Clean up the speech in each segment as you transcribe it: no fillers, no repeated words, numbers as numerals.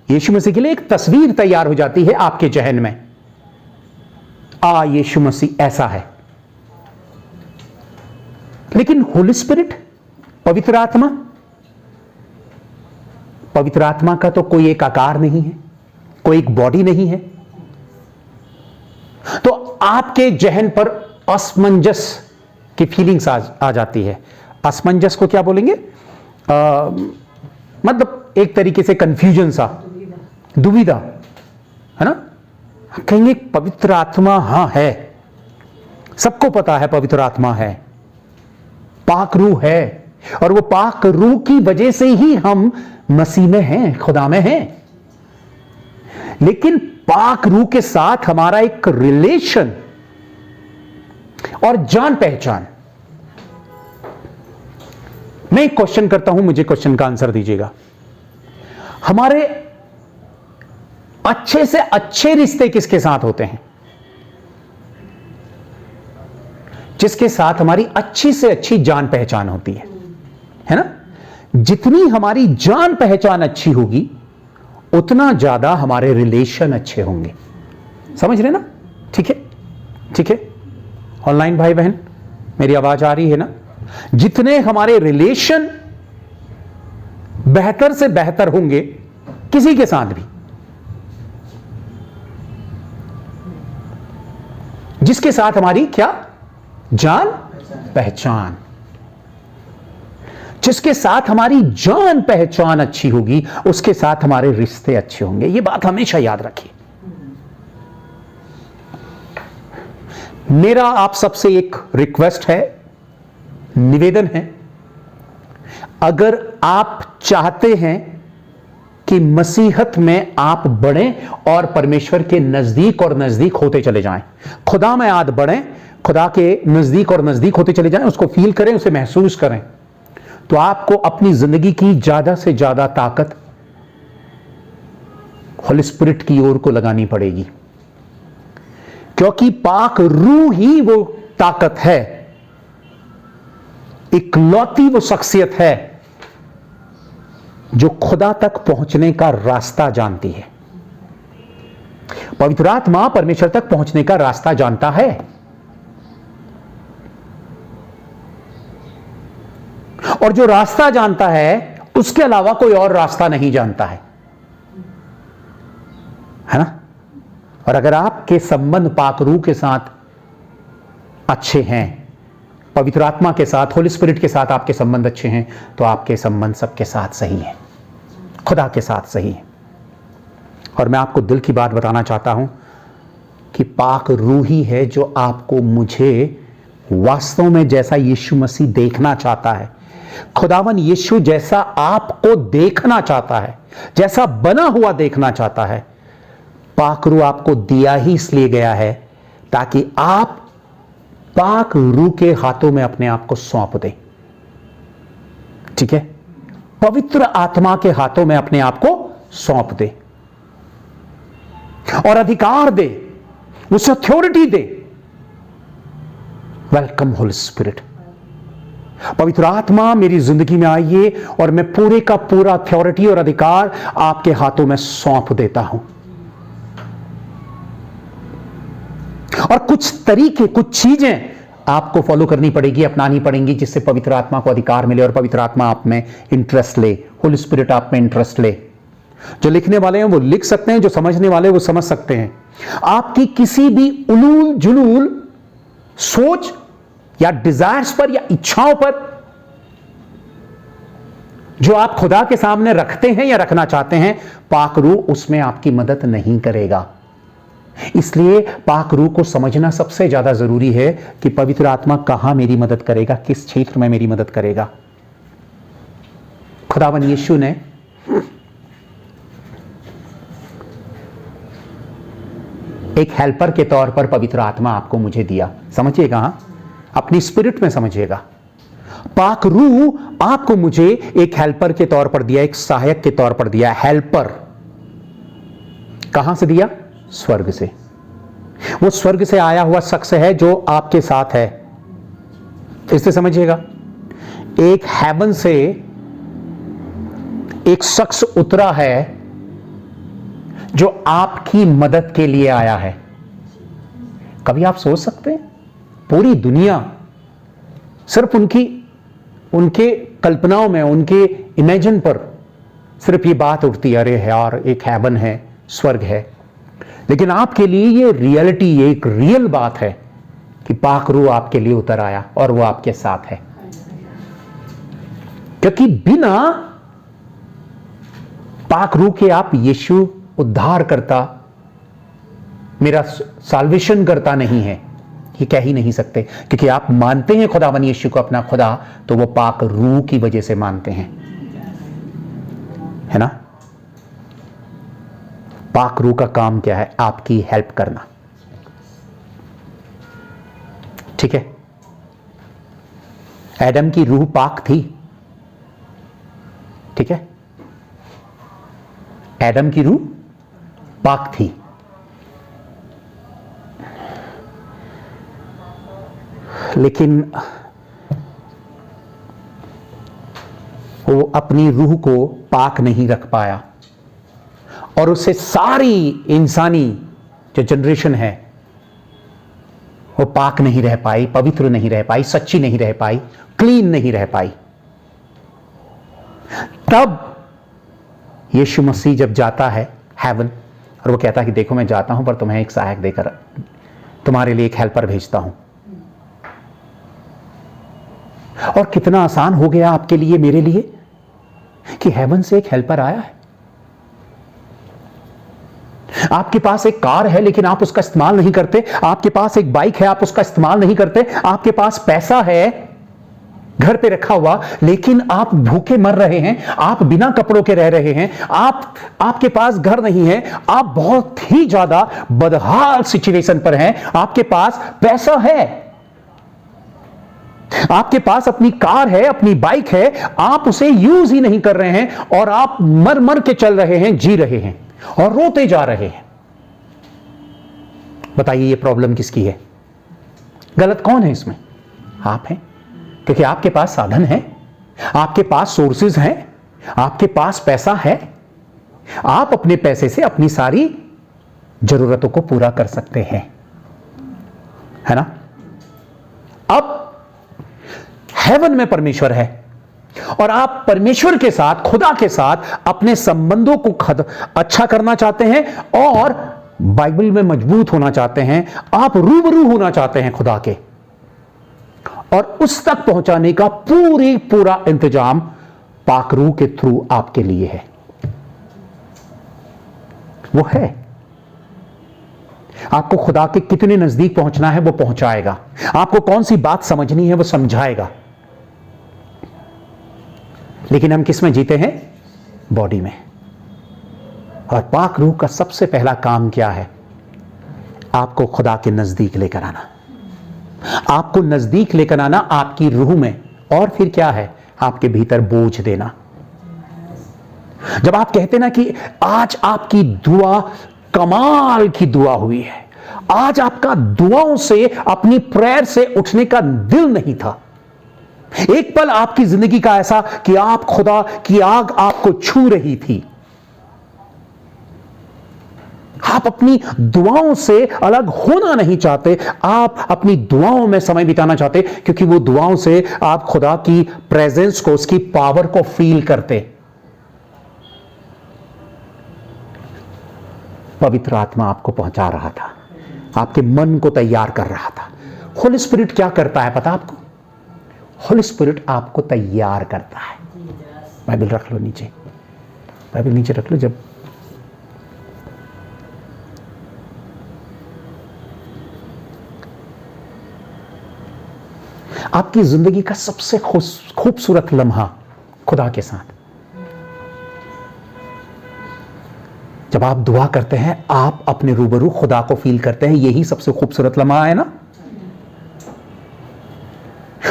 यीशु मसीह के लिए एक तस्वीर तैयार हो जाती है आपके जहन में, यीशु मसीह ऐसा है। लेकिन होली स्पिरिट, पवित्र आत्मा, पवित्र आत्मा का तो कोई एक आकार नहीं है, कोई एक बॉडी नहीं है। तो आपके जहन पर असमंजस की फीलिंग्स आ जाती है। असमंजस को क्या बोलेंगे? मतलब एक तरीके से कंफ्यूजन सा, दुविधा, है ना। कहेंगे पवित्र आत्मा हां है, सबको पता है पवित्र आत्मा है, पाक रूह है, और वो पाक रूह की वजह से ही हम मसीह में हैं, खुदा में हैं। लेकिन पाक रूह के साथ हमारा एक रिलेशन और जान पहचान। मैं एक क्वेश्चन करता हूं, मुझे क्वेश्चन का आंसर दीजिएगा। हमारे अच्छे से अच्छे रिश्ते किसके साथ होते हैं? जिसके साथ हमारी अच्छी से अच्छी जान पहचान होती है ना। जितनी हमारी जान पहचान अच्छी होगी उतना ज्यादा हमारे रिलेशन अच्छे होंगे। समझ रहे ना? ठीक है, ठीक है। ऑनलाइन भाई बहन, मेरी आवाज आ रही है ना? जितने हमारे रिलेशन बेहतर से बेहतर होंगे किसी के साथ भी, जिसके साथ हमारी क्या जान पहचान, जिसके साथ हमारी जान पहचान अच्छी होगी उसके साथ हमारे रिश्ते अच्छे होंगे। यह बात हमेशा याद रखिए। मेरा आप सबसे एक रिक्वेस्ट है, निवेदन है, अगर आप चाहते हैं कि मसीहत में आप बढ़ें और परमेश्वर के नजदीक और नजदीक होते चले जाएं, खुदा में आद बढ़ें, खुदा के नजदीक और नजदीक होते चले जाएं, उसको फील करें, उसे महसूस करें, तो आपको अपनी जिंदगी की ज्यादा से ज्यादा ताकत होली स्पिरिट की ओर को लगानी पड़ेगी। क्योंकि पाक रूह ही वो ताकत है, इकलौती वो शख्सियत है जो खुदा तक पहुंचने का रास्ता जानती है। पवित्र आत्मा परमेश्वर तक पहुंचने का रास्ता जानता है, और जो रास्ता जानता है उसके अलावा कोई और रास्ता नहीं जानता है ना। और अगर आपके संबंध पाक रूह के साथ अच्छे हैं, पवित्र आत्मा के साथ, होली स्पिरिट के साथ आपके संबंध अच्छे हैं, तो आपके संबंध सबके साथ सही है, खुदा के साथ सही है। और मैं आपको दिल की बात बताना चाहता हूं कि पाक रूह ही है जो आपको, मुझे वास्तव में जैसा यीशु मसीह देखना चाहता है, खुदावन यीशु जैसा आपको देखना चाहता है, जैसा बना हुआ देखना चाहता है, पाक रूह आपको दिया ही इसलिए गया है ताकि आप पाक रूह के हाथों में अपने आप को सौंप दें। ठीक है, पवित्र आत्मा के हाथों में अपने आप को सौंप दे और अधिकार दे, उसे अथॉरिटी दे। वेलकम होली स्पिरिट, पवित्र आत्मा मेरी जिंदगी में आइए और मैं पूरे का पूरा अथॉरिटी और अधिकार आपके हाथों में सौंप देता हूं। और कुछ तरीके, कुछ चीजें आपको फॉलो करनी पड़ेगी, अपनानी पड़ेंगी, जिससे पवित्र आत्मा को अधिकार मिले और पवित्र आत्मा आप में इंटरेस्ट ले, होली स्पिरिट आप में इंटरेस्ट ले। जो लिखने वाले हैं वो लिख सकते हैं, जो समझने वाले वो समझ सकते हैं। आपकी किसी भी उलूल जुलूल सोच या डिजायर्स पर या इच्छाओं पर जो आप खुदा के सामने रखते हैं या रखना चाहते हैं, पाक रूह उसमें आपकी मदद नहीं करेगा। इसलिए पाक रूह को समझना सबसे ज्यादा जरूरी है कि पवित्र आत्मा कहां मेरी मदद करेगा, किस क्षेत्र में मेरी मदद करेगा। खुदावन यीशु ने एक हेल्पर के तौर पर पवित्र आत्मा आपको मुझे दिया। समझिएगा, हां, अपनी स्पिरिट में समझिएगा। पाक रूह आपको मुझे एक हेल्पर के तौर पर दिया, एक सहायक के तौर पर दिया। हेल्पर कहां से दिया? स्वर्ग से। वो स्वर्ग से आया हुआ शख्स है जो आपके साथ है। इससे समझिएगा, एक हेवन से एक शख्स उतरा है जो आपकी मदद के लिए आया है। कभी आप सोच सकते हैं पूरी दुनिया सिर्फ उनके कल्पनाओं में, उनके इमेजिन पर सिर्फ ये बात उठती है, अरे यार एक हेवन है, स्वर्ग है। लेकिन आपके लिए ये रियलिटी, एक रियल बात है कि पाक रूह आपके लिए उतर आया और वो आपके साथ है। क्योंकि बिना पाक रूह के आप यीशु उद्धार करता, मेरा साल्वेशन करता नहीं है, ये कह ही नहीं सकते। क्योंकि आप मानते हैं खुदावन यीशु को अपना खुदा, तो वो पाक रूह की वजह से मानते हैं, है ना। पाक रूह का काम क्या है? आपकी हेल्प करना, ठीक है। एडम की रूह पाक थी, ठीक है, एडम की रूह पाक थी। लेकिन वो अपनी रूह को पाक नहीं रख पाया और उससे सारी इंसानी जो जनरेशन है वो पाक नहीं रह पाई, पवित्र नहीं रह पाई, सच्ची नहीं रह पाई, क्लीन नहीं रह पाई। तब यीशु मसीह जब जाता है हेवन और वो कहता है कि देखो मैं जाता हूं पर तुम्हें एक सहायक देकर, तुम्हारे लिए एक हेल्पर भेजता हूं। और कितना आसान हो गया आपके लिए, मेरे लिए, कि हेवन से एक हेल्पर आया है। आपके पास एक कार है लेकिन आप उसका इस्तेमाल नहीं करते, आपके पास एक बाइक है आप उसका इस्तेमाल नहीं करते, आपके पास पैसा है घर पे रखा हुआ लेकिन आप भूखे मर रहे हैं, आप बिना कपड़ों के रह रहे हैं, आपके पास घर नहीं है, आप बहुत ही ज्यादा बदहाल सिचुएशन पर हैं। आपके पास पैसा है, आपके पास अपनी कार है, अपनी बाइक है, आप उसे यूज ही नहीं कर रहे हैं और आप मर मर के चल रहे हैं, जी रहे हैं और रोते जा रहे हैं। बताइए ये प्रॉब्लम किसकी है? गलत कौन है इसमें? आप हैं। क्योंकि आपके पास साधन है, आपके पास सोर्सेज हैं, आपके पास पैसा है, आप अपने पैसे से अपनी सारी जरूरतों को पूरा कर सकते हैं, है ना। अब हेवन में परमेश्वर है और आप परमेश्वर के साथ, खुदा के साथ अपने संबंधों को अच्छा करना चाहते हैं और बाइबल में मजबूत होना चाहते हैं, आप रूबरू होना चाहते हैं खुदा के, और उस तक पहुंचाने का पूरा इंतजाम पाक रूह के थ्रू आपके लिए है। वो है, आपको खुदा के कितने नजदीक पहुंचना है वो पहुंचाएगा, आपको कौन सी बात समझनी है वो समझाएगा। लेकिन हम किस में जीते हैं? बॉडी में। और पाक रूह का सबसे पहला काम क्या है? आपको खुदा के नजदीक लेकर आना, आपको नजदीक लेकर आना आपकी रूह में, और फिर क्या है? आपके भीतर बोझ देना। जब आप कहते ना कि आज आपकी दुआ कमाल की दुआ हुई है, आज आपका दुआओं से, अपनी प्रेयर से उठने का दिल नहीं था, एक पल आपकी जिंदगी का ऐसा कि आप खुदा की आग आपको छू रही थी, आप अपनी दुआओं से अलग होना नहीं चाहते, आप अपनी दुआओं में समय बिताना चाहते, क्योंकि वो दुआओं से आप खुदा की प्रेजेंस को, उसकी पावर को फील करते। पवित्र आत्मा आपको पहुंचा रहा था, आपके मन को तैयार कर रहा था। होली स्पिरिट क्या करता है पता आपको? होली स्पिरिट आपको तैयार करता है। बाइबल रख लो नीचे, बाइबल नीचे रख लो। जब आपकी जिंदगी का सबसे खूबसूरत लम्हा खुदा के साथ, जब आप दुआ करते हैं, आप अपने रूबरू खुदा को फील करते हैं, यही सबसे खूबसूरत लम्हा है ना।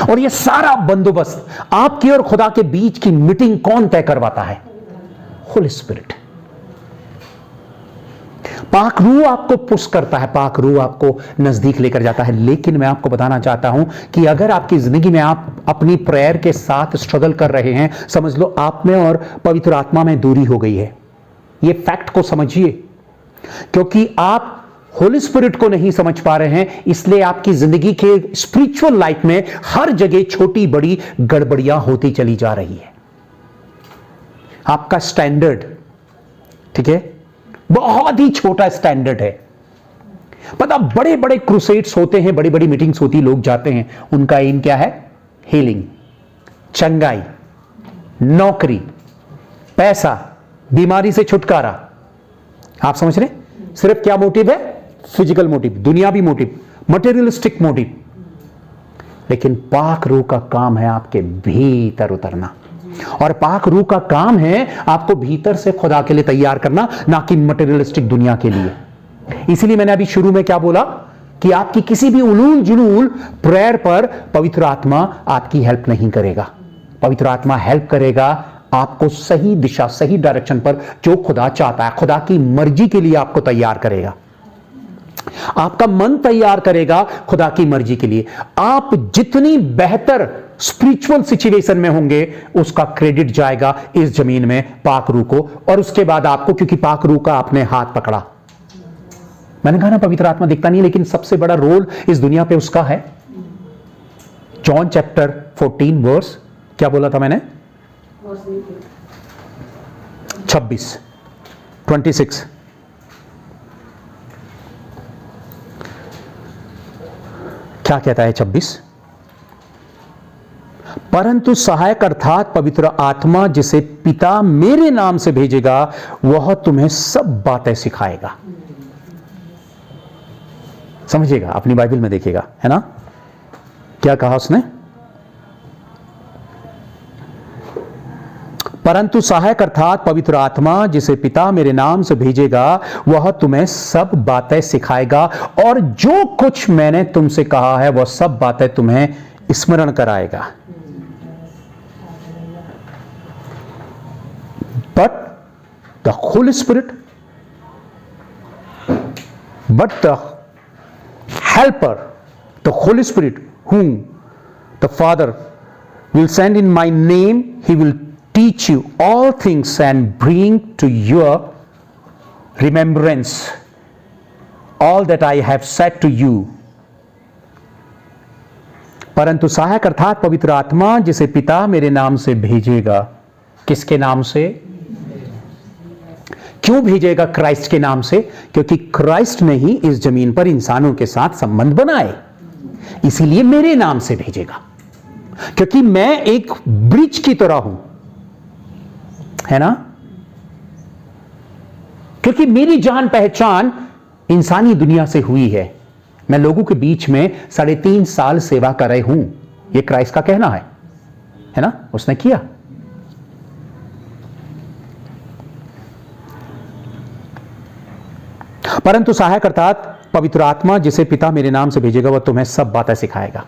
और ये सारा बंदोबस्त, आपकी और खुदा के बीच की मीटिंग कौन तय करवाता है? होली स्पिरिट। पाक रूह आपको पुश करता है, पाक रूह आपको नजदीक लेकर जाता है। लेकिन मैं आपको बताना चाहता हूं कि अगर आपकी जिंदगी में आप अपनी प्रेयर के साथ स्ट्रगल कर रहे हैं, समझ लो आप में और पवित्र आत्मा में दूरी हो गई है। ये फैक्ट को समझिए, क्योंकि आप होली स्पिरिट को नहीं समझ पा रहे हैं, इसलिए आपकी जिंदगी के स्पिरिचुअल लाइफ में हर जगह छोटी बड़ी गड़बड़ियां होती चली जा रही है। आपका स्टैंडर्ड, ठीक है, बहुत ही छोटा स्टैंडर्ड है। पता, बड़े बड़े क्रूसेड्स होते हैं, बड़ी बड़ी मीटिंग्स होती, लोग जाते हैं, उनका एम क्या है? हीलिंग, चंगाई, नौकरी, पैसा, बीमारी से छुटकारा। आप समझ रहे? सिर्फ क्या मोटिव है? फिजिकल मोटिव, दुनियावी मोटिव, मटेरियलिस्टिक मोटिव। लेकिन पाक रूह का काम है आपके भीतर उतरना, और पाक रूह का काम है आपको भीतर से खुदा के लिए तैयार करना, ना कि मटेरियलिस्टिक दुनिया के लिए। इसीलिए मैंने अभी शुरू में क्या बोला कि आपकी किसी भी उलूल जुलूल प्रेयर पर पवित्र आत्मा आपकी हेल्प नहीं करेगा। पवित्र आत्मा हेल्प करेगा आपको सही दिशा, सही डायरेक्शन पर, जो खुदा चाहता है, खुदा की मर्जी के लिए आपको तैयार करेगा। आपका मन तैयार करेगा खुदा की मर्जी के लिए। आप जितनी बेहतर स्पिरिचुअल सिचुएशन में होंगे, उसका क्रेडिट जाएगा इस जमीन में पाक रूह को, और उसके बाद आपको, क्योंकि पाक रूह का आपने हाथ पकड़ा। मैंने कहा ना, पवित्र आत्मा दिखता नहीं, लेकिन सबसे बड़ा रोल इस दुनिया पे उसका है। जॉन चैप्टर 14 वर्स क्या बोला था मैंने? 26 क्या कहता है? 26, परंतु सहायक अर्थात पवित्र आत्मा जिसे पिता मेरे नाम से भेजेगा, वह तुम्हें सब बातें सिखाएगा। समझिएगा, अपनी बाइबल में देखिएगा, है ना, क्या कहा उसने? परंतु सहायक अर्थात पवित्र आत्मा जिसे पिता मेरे नाम से भेजेगा, वह तुम्हें सब बातें सिखाएगा, और जो कुछ मैंने तुमसे कहा है वह सब बातें तुम्हें स्मरण कराएगा। But the Holi spirit, but the helper, the Holi spirit whom the Father will send in my name, he will teach you all things and bring to your remembrance all that I have said to you. परंतु सहायक अर्थात पवित्र आत्मा जिसे पिता मेरे नाम से भेजेगा, किसके नाम से? क्यों भेजेगा? क्राइस्ट के नाम से, क्योंकि क्राइस्ट ने ही इस जमीन पर इंसानों के साथ संबंध बनाए, इसीलिए मेरे नाम से भेजेगा, क्योंकि मैं एक ब्रिज की तरह हूं, है ना, क्योंकि मेरी जान पहचान इंसानी दुनिया से हुई है। मैं लोगों के बीच में 3.5 साल सेवा कर रहे हूं, यह क्राइस्ट का कहना है ना, उसने किया। परंतु सहायक अर्थात पवित्र आत्मा जिसे पिता मेरे नाम से भेजेगा, वह तुम्हें सब बातें सिखाएगा।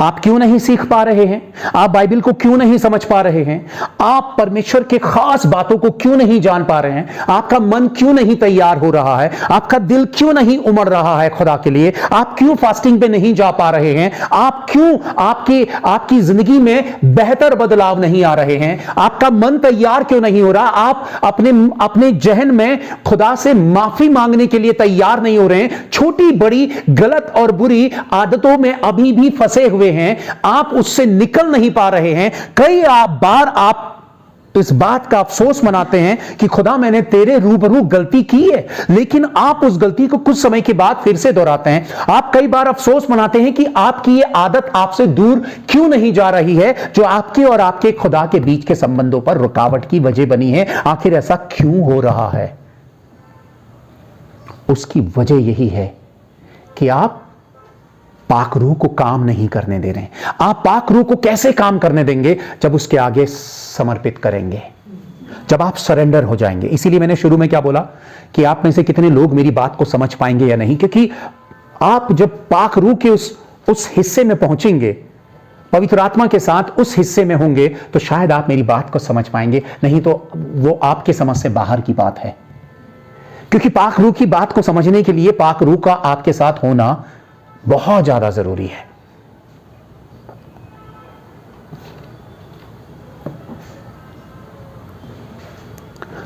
आप क्यों नहीं सीख पा रहे हैं? आप बाइबल को क्यों नहीं समझ पा रहे हैं? आप परमेश्वर के खास बातों को क्यों नहीं जान पा रहे हैं? आपका मन क्यों नहीं तैयार हो रहा है? आपका दिल क्यों नहीं उमड़ रहा है खुदा के लिए? आप क्यों फास्टिंग पे नहीं जा पा रहे हैं? आप क्यों आपकी जिंदगी में बेहतर बदलाव नहीं आ रहे हैं? आपका मन तैयार क्यों नहीं हो रहा? आप अपने जहन में खुदा से माफी मांगने के लिए तैयार नहीं हो रहे हैं। छोटी बड़ी गलत और बुरी आदतों में अभी भी फंसे हुए हैं, आप उससे निकल नहीं पा रहे हैं। कई बार आप इस बात का अफसोस मनाते हैं कि खुदा मैंने तेरे रूबरू गलती की है, लेकिन आप उस गलती को कुछ समय के बाद फिर से दोहराते हैं। आप कई बार अफसोस मनाते हैं कि आपकी ये आदत आपसे दूर क्यों नहीं जा रही है, जो आपके और आपके खुदा के बीच के संबंधों पर रुकावट की वजह बनी है। आखिर ऐसा क्यों हो रहा है? उसकी वजह यही है कि आप पाक रूह को काम नहीं करने दे रहे हैं। आप पाक रूह को कैसे काम करने देंगे? जब उसके आगे समर्पित करेंगे, जब आप सरेंडर हो जाएंगे। इसीलिए मैंने शुरू में क्या बोला कि आप में से कितने लोग मेरी बात को समझ पाएंगे या नहीं, क्योंकि आप जब पाक रूह के उस हिस्से में पहुंचेंगे, पवित्र आत्मा के साथ उस हिस्से में होंगे, तो शायद आप मेरी बात को समझ पाएंगे, नहीं तो वो आपके समझ से बाहर की बात है। क्योंकि पाक रूह की बात को समझने के लिए पाक रूह का आपके साथ होना बहुत ज्यादा जरूरी है।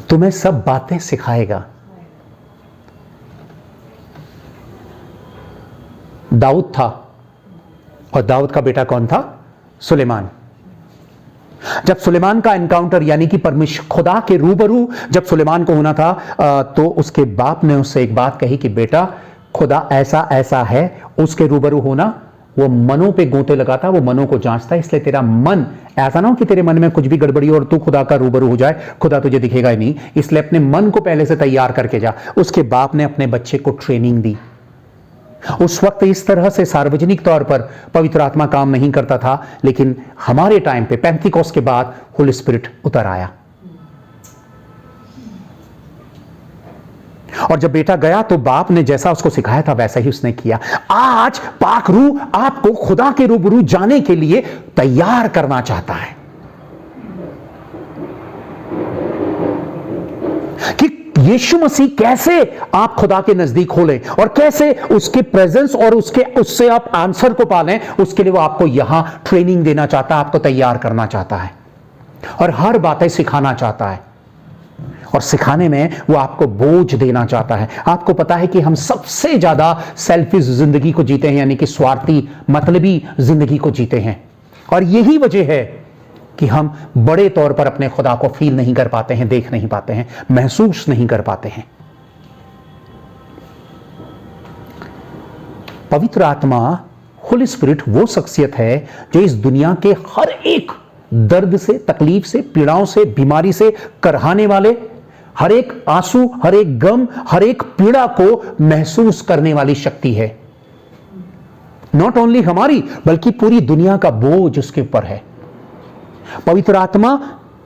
तुम्हें सब बातें सिखाएगा। दाऊद था, और दाऊद का बेटा कौन था? सुलेमान। जब सुलेमान का एनकाउंटर यानी कि परमेश्वर खुदा के रूबरू जब सुलेमान को होना था, तो उसके बाप ने उससे एक बात कही कि बेटा, खुदा ऐसा ऐसा है, उसके रूबरू होना। वो मनों पे गोते लगाता, वो मनों को जांचता है, इसलिए तेरा मन ऐसा ना हो कि तेरे मन में कुछ भी गड़बड़ी हो और तू खुदा का रूबरू हो जाए, खुदा तुझे दिखेगा ही नहीं। इसलिए अपने मन को पहले से तैयार करके जा। उसके बाप ने अपने बच्चे को ट्रेनिंग दी। उस वक्त इस तरह से सार्वजनिक तौर पर पवित्र आत्मा काम नहीं करता था, लेकिन हमारे टाइम पे पेंटिकोस्ट के बाद होली स्पिरिट उतर आया। और जब बेटा गया तो बाप ने जैसा उसको सिखाया था वैसा ही उसने किया। आज पाक रूह आपको खुदा के रूबरू जाने के लिए तैयार करना चाहता है कि यीशु मसीह कैसे आप खुदा के नजदीक हो लें और कैसे उसके प्रेजेंस और उससे आप आंसर को पालें। उसके लिए वो आपको यहां ट्रेनिंग देना चाहता है, आपको तैयार करना चाहता है और हर बातें सिखाना चाहता है। और सिखाने में वो आपको बोझ देना चाहता है। आपको पता है कि हम सबसे ज्यादा सेल्फिश जिंदगी को जीते हैं, यानी कि स्वार्थी मतलबी जिंदगी को जीते हैं। और यही वजह है कि हम बड़े तौर पर अपने खुदा को फील नहीं कर पाते हैं, देख नहीं पाते हैं, महसूस नहीं कर पाते हैं। पवित्र आत्मा होली स्पिरिट वो शख्सियत है जो इस दुनिया के हर एक दर्द से, तकलीफ से, पीड़ाओं से, बीमारी से करहाने वाले, हर एक आंसू, हर एक गम, हर एक पीड़ा को महसूस करने वाली शक्ति है। नॉट ओनली हमारी बल्कि पूरी दुनिया का बोझ उसके ऊपर है। पवित्र आत्मा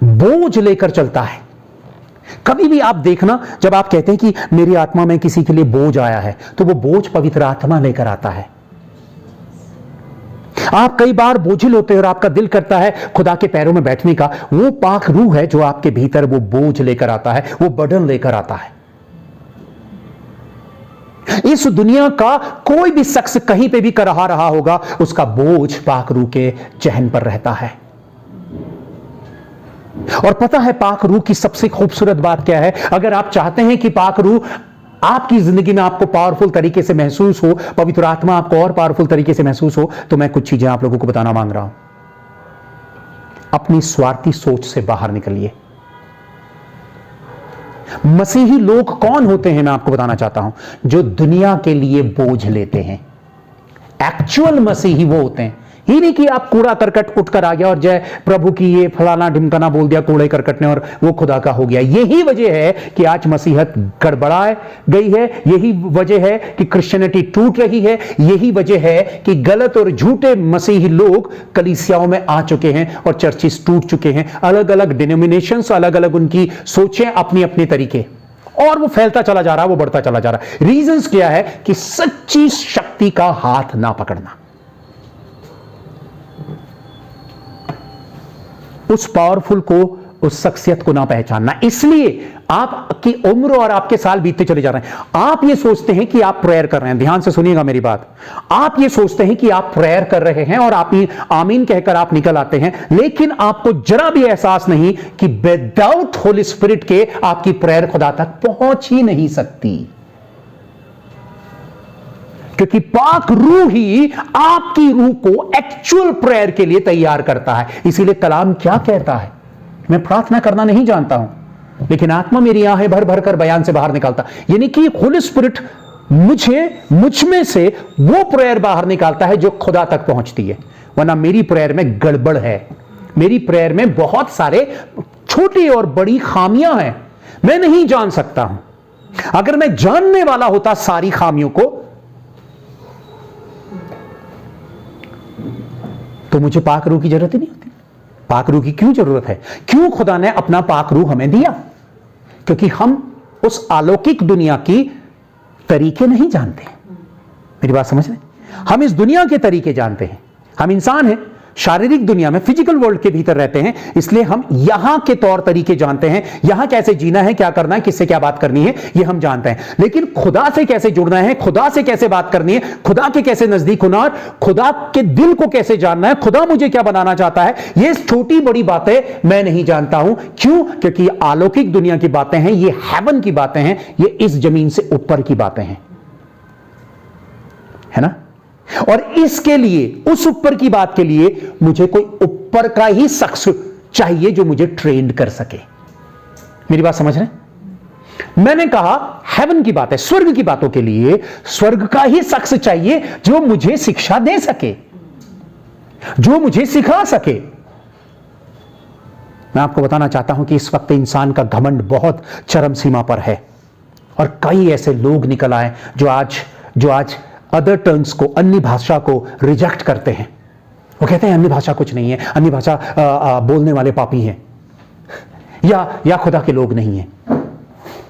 बोझ लेकर चलता है। कभी भी आप देखना, जब आप कहते हैं कि मेरी आत्मा में किसी के लिए बोझ आया है, तो वो बोझ पवित्र आत्मा लेकर आता है। आप कई बार बोझिल होते हैं और आपका दिल करता है खुदा के पैरों में बैठने का। वो पाक रूह है जो आपके भीतर वो बोझ लेकर आता है, वो बर्डन लेकर आता है। इस दुनिया का कोई भी शख्स कहीं पे भी करहा रहा होगा, उसका बोझ पाक रूह के जहन पर रहता है। और पता है पाक रूह की सबसे खूबसूरत बात क्या है? अगर आप चाहते हैं कि पाक रूह आपकी जिंदगी में आपको पावरफुल तरीके से महसूस हो, पवित्र आत्मा आपको और पावरफुल तरीके से महसूस हो, तो मैं कुछ चीजें आप लोगों को बताना मांग रहा हूं। अपनी स्वार्थी सोच से बाहर निकलिए। मसीही लोग कौन होते हैं मैं आपको बताना चाहता हूं, जो दुनिया के लिए बोझ लेते हैं। एक्चुअल मसीही वो होते हैं, ही नहीं कि आप कूड़ा करकट उठकर आ गया और जय प्रभु की ये फलाना ढिमकाना बोल दिया कूड़े करकट ने और वो खुदा का हो गया। यही वजह है कि आज मसीहत गड़बड़ा गई है। यही वजह है कि क्रिश्चियनिटी टूट रही है। यही वजह है कि गलत और झूठे मसीही लोग कलीसियाओं में आ चुके हैं और चर्चेस टूट चुके हैं। अलग अलग डिनोमिनेशंस, अलग अलग उनकी सोचें, अपनी अपनी तरीके, और वो फैलता चला जा रहा है, वो बढ़ता चला जा रहा है। रीजंस क्या है? कि सच्ची शक्ति का हाथ ना पकड़ना, उस पावरफुल को, उस शख्सियत को ना पहचानना। इसलिए आपकी उम्र और आपके साल बीतते चले जा रहे हैं। आप ये सोचते हैं कि आप प्रेयर कर रहे हैं, ध्यान से सुनिएगा मेरी बात। आप ये सोचते हैं कि आप प्रेयर कर रहे हैं और आप आमीन कहकर आप निकल आते हैं, लेकिन आपको जरा भी एहसास नहीं कि विदाउट होली स्पिरिट के आपकी प्रेयर खुदा तक पहुंच ही नहीं सकती, क्योंकि पाक रूह ही आपकी रूह को एक्चुअल प्रेयर के लिए तैयार करता है। इसीलिए कलाम क्या कहता है? मैं प्रार्थना करना नहीं जानता हूं, लेकिन आत्मा मेरी आहें भर भर कर बयान से बाहर निकालता। यानी कि होली स्पिरिट मुझ में से वो प्रेयर बाहर निकालता है जो खुदा तक पहुंचती है। वरना मेरी प्रेयर में गड़बड़ है, मेरी प्रेयर में बहुत सारे छोटी और बड़ी खामियां हैं, मैं नहीं जान सकता हूं। अगर मैं जानने वाला होता सारी खामियों को, तो मुझे पाक रूह की जरूरत ही नहीं होती। पाक रूह की क्यों जरूरत है? क्यों खुदा ने अपना पाक रूह हमें दिया? क्योंकि हम उस अलौकिक दुनिया की तरीके नहीं जानते। मेरी बात समझ रहे? हम इस दुनिया के तरीके जानते हैं। हम इंसान हैं, शारीरिक दुनिया में, फिजिकल वर्ल्ड के भीतर रहते हैं, इसलिए हम यहां के तौर तरीके जानते हैं, यहां कैसे जीना है, क्या करना है, किससे क्या बात करनी है, ये हम जानते हैं। लेकिन खुदा से कैसे जुड़ना है, खुदा से कैसे बात करनी है, खुदा के कैसे नजदीक होना और खुदा के दिल को कैसे जानना है, खुदा मुझे क्या बनाना चाहता है, ये छोटी बड़ी बातें मैं नहीं जानता हूं। क्यों? क्योंकि ये अलौकिक दुनिया की बातें हैं, ये हेवन की बातें हैं, ये इस जमीन से ऊपर की बातें हैं, है ना। और इसके लिए, उस ऊपर की बात के लिए मुझे कोई ऊपर का ही शख्स चाहिए जो मुझे ट्रेंड कर सके। मेरी बात समझ रहे हैं? मैंने कहा हेवन की बात है, स्वर्ग की बातों के लिए स्वर्ग का ही शख्स चाहिए जो मुझे शिक्षा दे सके, जो मुझे सिखा सके। मैं आपको बताना चाहता हूं कि इस वक्त इंसान का घमंड बहुत चरम सीमा पर है और कई ऐसे लोग निकल आए जो आज अदर टंग्स को, अन्य भाषा को रिजेक्ट करते हैं। वो कहते हैं अन्य भाषा कुछ नहीं है, अन्य भाषा बोलने वाले पापी हैं या खुदा के लोग नहीं हैं।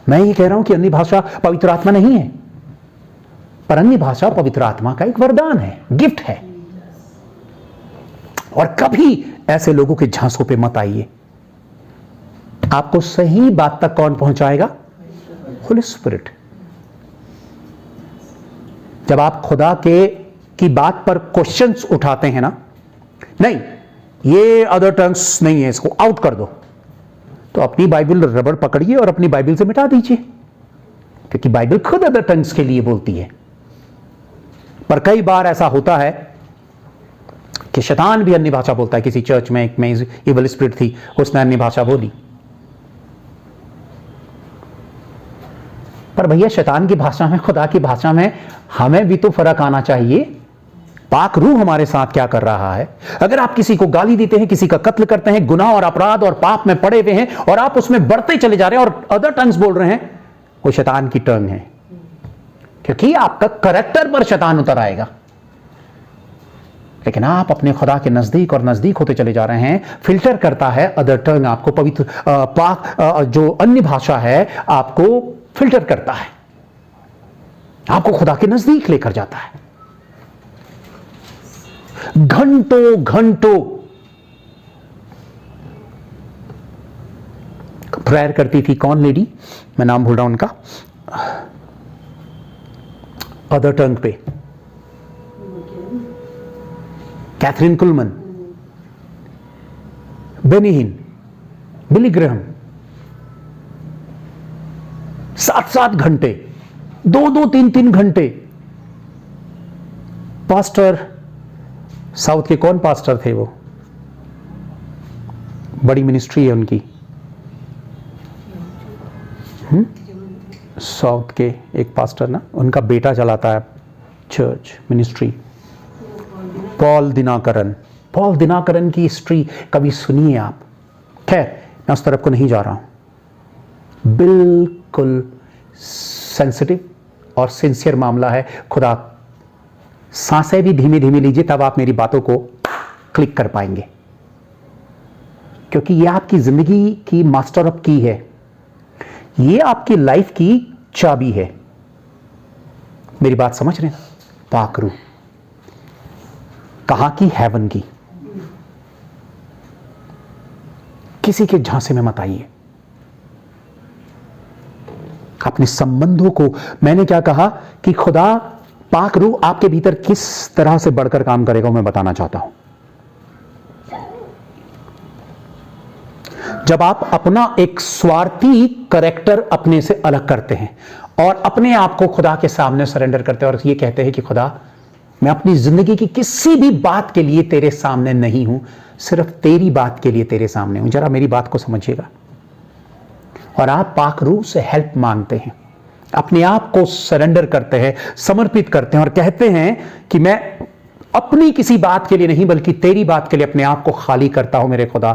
मैं ये कह रहा हूं कि अन्य भाषा पवित्र आत्मा नहीं है, पर अन्य भाषा पवित्र आत्मा का एक वरदान है, गिफ्ट है। और कभी ऐसे लोगों के झांसों पे मत आइए। आपको सही बात तक कौन पहुंचाएगा? होली स्पिरिट। जब आप खुदा की बात पर क्वेश्चंस उठाते हैं ना, नहीं ये अदर टंग्स नहीं है, इसको आउट कर दो, तो अपनी बाइबल रबड़ पकड़िए और अपनी बाइबल से मिटा दीजिए, क्योंकि बाइबल खुद अदर टंग्स के लिए बोलती है। पर कई बार ऐसा होता है कि शैतान भी अन्य भाषा बोलता है। किसी चर्च में एक में इवल स्पिरिट थी, उसने अन्य भाषा बोली। पर भैया शैतान की भाषा में, खुदा की भाषा में हमें भी तो फर्क आना चाहिए। पाक रूह हमारे साथ क्या कर रहा है? अगर आप किसी को गाली देते हैं, किसी का कत्ल करते हैं, गुनाह और अपराध और पाप में पड़े हुए हैं और आप उसमें बढ़ते चले जा रहे हैं और अदर टंग्स बोल रहे हैं, वो शैतान की टंग है, क्योंकि आपका करैक्टर पर शैतान उतर आएगा। लेकिन आप अपने खुदा के नजदीक और नजदीक होते चले जा रहे हैं, फिल्टर करता है अदर टंग आपको, पवित्र पाक जो अन्य भाषा है आपको फिल्टर करता है, आपको खुदा के नजदीक लेकर जाता है। घंटों घंटों प्रेयर करती थी, कौन लेडी, मैं नाम भूल रहा हूं उनका, अदर टंग पे, कैथरीन कुलमन, बेनी हिन, बिली ग्रहम, 7-7 घंटे, 2-2, 3-3 घंटे। पास्टर साउथ के कौन पास्टर थे, वो बड़ी मिनिस्ट्री है उनकी, साउथ के एक पास्टर ना, उनका बेटा चलाता है चर्च मिनिस्ट्री, पॉल दिनाकरन की हिस्ट्री कभी सुनिए आप। खैर मैं उस तरफ को नहीं जा रहा हूं, बिल्कुल सेंसिटिव और सिंसियर मामला है। खुदा सांसें भी धीमे धीमे लीजिए, तब आप मेरी बातों को क्लिक कर पाएंगे, क्योंकि यह आपकी जिंदगी की मास्टर ऑफ की है, यह आपकी लाइफ की चाबी है। मेरी बात समझ रहे हैं? पाक रूह कहां की? हेवन की। किसी के झांसे में मत आइए। अपने संबंधों को, मैंने क्या कहा कि खुदा पाक रूह आपके भीतर किस तरह से बढ़कर काम करेगा, मैं बताना चाहता हूं। जब आप अपना एक स्वार्थी करैक्टर अपने से अलग करते हैं और अपने आप को खुदा के सामने सरेंडर करते हैं और ये कहते हैं कि खुदा मैं अपनी जिंदगी की किसी भी बात के लिए तेरे सामने नहीं हूं, सिर्फ तेरी बात के लिए तेरे सामने हूं। जरा मेरी बात को समझिएगा। और आप पाक रूह से हेल्प मांगते हैं, अपने आप को सरेंडर करते हैं, समर्पित करते हैं और कहते हैं कि मैं अपनी किसी बात के लिए नहीं बल्कि तेरी बात के लिए अपने आप को खाली करता हूं। मेरे खुदा,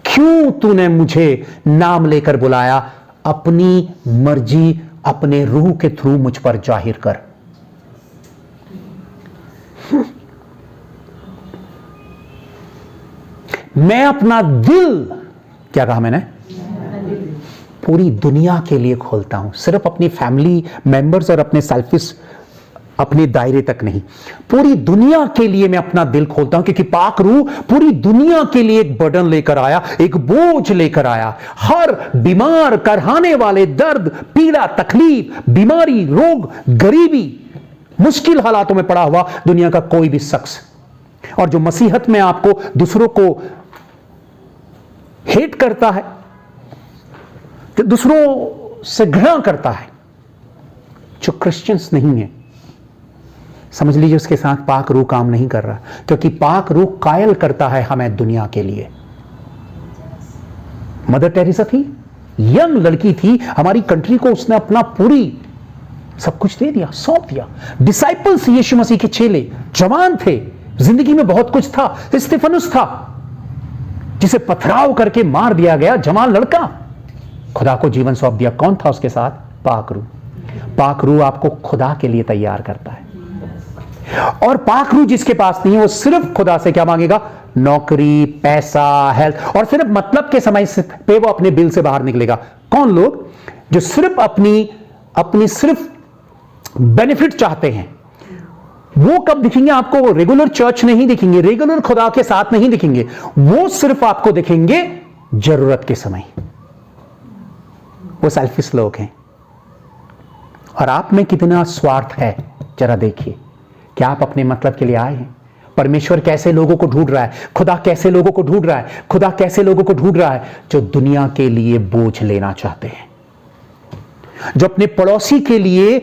क्यों तूने मुझे नाम लेकर बुलाया? अपनी मर्जी अपने रूह के थ्रू मुझ पर जाहिर कर। मैं अपना दिल, क्या कहा मैंने, पूरी दुनिया के लिए खोलता हूं, सिर्फ अपनी फैमिली मेंबर्स और अपने सेल्फिश अपने दायरे तक नहीं, पूरी दुनिया के लिए मैं अपना दिल खोलता हूं, क्योंकि पाक रूह पूरी दुनिया के लिए एक बर्डन लेकर आया, एक बोझ लेकर आया। हर बीमार करहाने वाले दर्द, पीड़ा, तकलीफ, बीमारी, रोग, गरीबी, मुश्किल हालातों में पड़ा हुआ दुनिया का कोई भी शख्स, और जो मसीहत में आपको दूसरों को हेट करता है, दूसरों से घृणा करता है, जो क्रिश्चियंस नहीं है, समझ लीजिए उसके साथ पाक रूह काम नहीं कर रहा, क्योंकि पाक रूह कायल करता है हमें दुनिया के लिए। मदर टेरेसा थी, यंग लड़की थी, हमारी कंट्री को उसने अपना पूरी सब कुछ दे दिया, सौंप दिया। डिसाइपल्स यीशु मसीह के चेले जवान थे, जिंदगी में बहुत कुछ था। स्तिफनुस था जिसे पथराव करके मार दिया गया, जवान लड़का, खुदा को जीवन सौंप दिया। कौन था उसके साथ? पाक रूह। पाक रूह आपको खुदा के लिए तैयार करता है, और पाक रूह जिसके पास नहीं है वो सिर्फ खुदा से क्या मांगेगा? नौकरी, पैसा, हेल्थ, और सिर्फ मतलब के समय पे वो अपने बिल से बाहर निकलेगा। कौन लोग? जो सिर्फ अपनी सिर्फ बेनिफिट चाहते हैं। वो कब दिखेंगे आपको? वो रेगुलर चर्च नहीं दिखेंगे, रेगुलर खुदा के साथ नहीं दिखेंगे, वो सिर्फ आपको दिखेंगे जरूरत के समय। वो सेल्फिश लोग हैं। और आप में कितना स्वार्थ है जरा देखिए। क्या आप अपने मतलब के लिए आए हैं? परमेश्वर कैसे लोगों को ढूंढ रहा है, खुदा कैसे लोगों को ढूंढ रहा है, खुदा कैसे लोगों को ढूंढ रहा है जो दुनिया के लिए बोझ लेना चाहते हैं, जो अपने पड़ोसी के लिए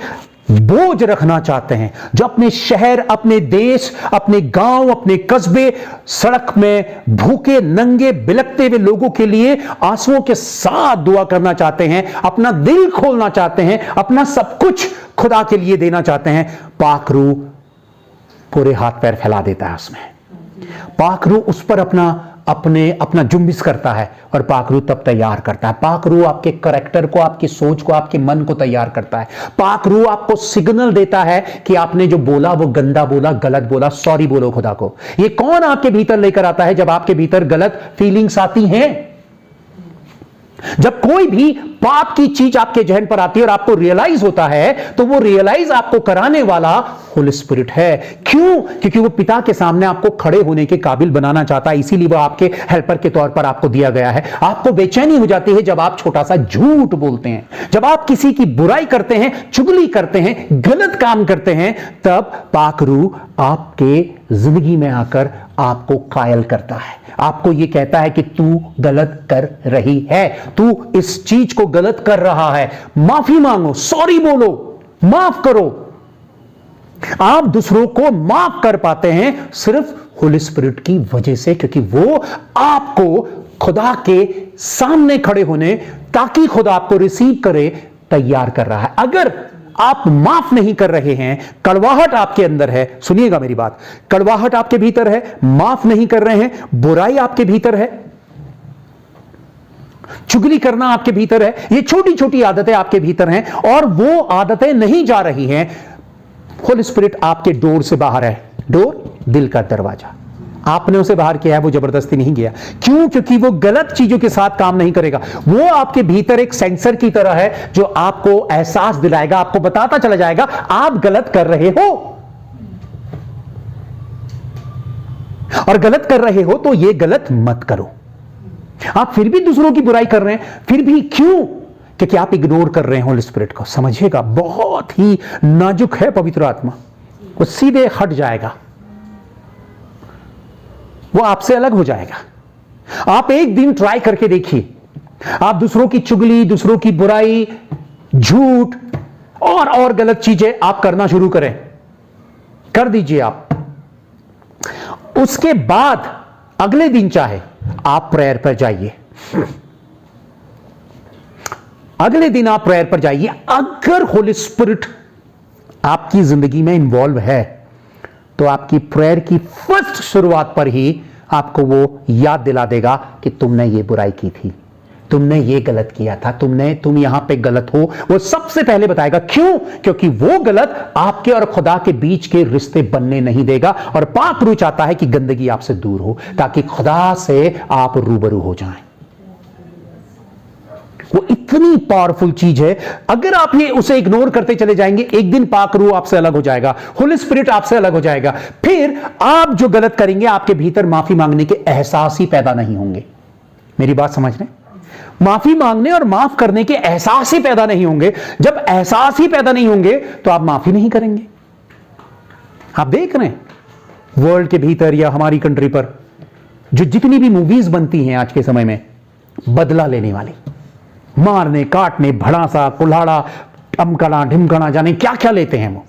बोझ रखना चाहते हैं, जो अपने शहर, अपने देश, अपने गांव, अपने कस्बे, सड़क में भूखे नंगे बिलखते हुए लोगों के लिए आंसुओं के साथ दुआ करना चाहते हैं, अपना दिल खोलना चाहते हैं, अपना सब कुछ खुदा के लिए देना चाहते हैं। पाक रूह पूरे हाथ पैर फैला देता है उसमें। पाक रूह उस पर अपना जुम्बिश करता है, और पाक रूह तब तैयार करता है। पाक रूह आपके करैक्टर को, आपकी सोच को, आपके मन को तैयार करता है। पाक रूह आपको सिग्नल देता है कि आपने जो बोला वो गंदा बोला, गलत बोला, सॉरी बोलो खुदा को। ये कौन आपके भीतर लेकर आता है? जब आपके भीतर गलत फीलिंग्स आती हैं, जब कोई भी पाप की चीज आपके जहन पर आती है और आपको रियलाइज होता है, तो वो रियलाइज आपको कराने वाला होली स्पिरिट है। क्यों? क्योंकि वो पिता के सामने आपको खड़े होने के काबिल बनाना चाहता है, इसीलिए वो आपके हेल्पर के तौर पर आपको दिया गया है। आपको बेचैनी हो जाती है जब आप छोटा सा झूठ बोलते हैं, जब आप किसी की बुराई करते हैं, चुगली करते हैं, गलत काम करते हैं, तब पाक रूह आपके जिंदगी में आकर आपको कायल करता है। आपको यह कहता है कि तू गलत कर रही है, तू इस चीज को गलत कर रहा है, माफी मांगो, सॉरी बोलो, माफ करो। आप दूसरों को माफ कर पाते हैं सिर्फ होली स्पिरिट की वजह से, क्योंकि वो आपको खुदा के सामने खड़े होने, ताकि खुदा आपको रिसीव करे, तैयार कर रहा है। अगर आप माफ नहीं कर रहे हैं, कड़वाहट आपके अंदर है, सुनिएगा मेरी बात, कड़वाहट आपके भीतर है, माफ नहीं कर रहे हैं, बुराई आपके भीतर है, चुगली करना आपके भीतर है, ये छोटी छोटी आदतें आपके भीतर हैं, और वो आदतें नहीं जा रही हैं, होली स्पिरिट आपके डोर से बाहर है। डोर, दिल का दरवाजा, आपने उसे बाहर किया है, वो जबरदस्ती नहीं किया। क्यों? क्योंकि वो गलत चीजों के साथ काम नहीं करेगा। वो आपके भीतर एक सेंसर की तरह है जो आपको एहसास दिलाएगा, आपको बताता चला जाएगा आप गलत कर रहे हो, और गलत कर रहे हो तो ये गलत मत करो। आप फिर भी दूसरों की बुराई कर रहे हैं, फिर भी क्यों? क्योंकि आप इग्नोर कर रहे हैं होली स्पिरिट को। समझिएगा, बहुत ही नाजुक है पवित्र आत्मा, वो सीधे हट जाएगा, वो आपसे अलग हो जाएगा। आप एक दिन ट्राई करके देखिए, आप दूसरों की चुगली, दूसरों की बुराई, झूठ और गलत चीजें आप करना शुरू करें, कर दीजिए आप। उसके बाद अगले दिन चाहे आप प्रेयर पर जाइए, अगले दिन आप प्रेयर पर जाइए। अगर होली स्पिरिट आपकी जिंदगी में इन्वॉल्व है तो आपकी प्रेयर की फर्स्ट शुरुआत पर ही आपको वो याद दिला देगा कि तुमने ये बुराई की थी, तुमने ये गलत किया था, तुम यहां पे गलत हो। वो सबसे पहले बताएगा। क्यों? क्योंकि वो गलत आपके और खुदा के बीच के रिश्ते बनने नहीं देगा, और पाक रूह चाहता है कि गंदगी आपसे दूर हो, ताकि खुदा से आप रूबरू हो जाएं। वो इतनी पावरफुल चीज है, अगर आप ये उसे इग्नोर करते चले जाएंगे, एक दिन पाक रूह आपसे अलग हो जाएगा, होली स्पिरिट आपसे अलग हो जाएगा, फिर आप जो गलत करेंगे आपके भीतर माफी मांगने के एहसास ही पैदा नहीं होंगे। मेरी बात समझ रहे? माफी मांगने और माफ करने के एहसास ही पैदा नहीं होंगे। जब एहसास ही पैदा नहीं होंगे तो आप माफी नहीं करेंगे। आप देख रहे हैं वर्ल्ड के भीतर या हमारी कंट्री पर जो जितनी भी मूवीज बनती हैं आज के समय में, बदला लेने वाली, मारने काटने, भड़ासा कुल्हाड़ा, टमकना ढिमकना, जाने क्या क्या लेते हैं, वो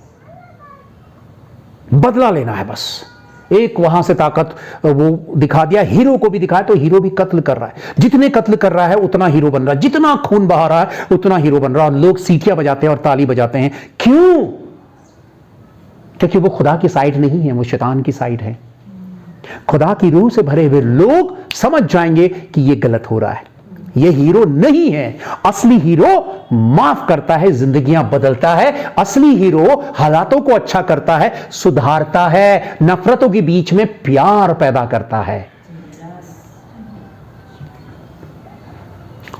बदला लेना है बस। एक वहां से ताकत वो दिखा दिया, हीरो को भी दिखाया तो हीरो भी कत्ल कर रहा है, जितने कत्ल कर रहा है उतना हीरो बन रहा है, जितना खून बहा रहा है उतना हीरो बन रहा है। और लोग सीटियां बजाते हैं और ताली बजाते हैं, क्यों? क्योंकि वो खुदा की साइड नहीं है, वो शैतान की साइड है। खुदा की रूह से भरे हुए लोग समझ जाएंगे कि ये गलत हो रहा है, ये हीरो नहीं है। असली हीरो माफ करता है, जिंदगियां बदलता है। असली हीरो हालातों को अच्छा करता है, सुधारता है, नफरतों के बीच में प्यार पैदा करता है।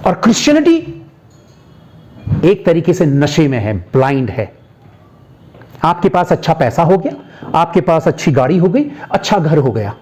और क्रिश्चियनिटी एक तरीके से नशे में है, ब्लाइंड है। आपके पास अच्छा पैसा हो गया, आपके पास अच्छी गाड़ी हो गई, अच्छा घर हो गया,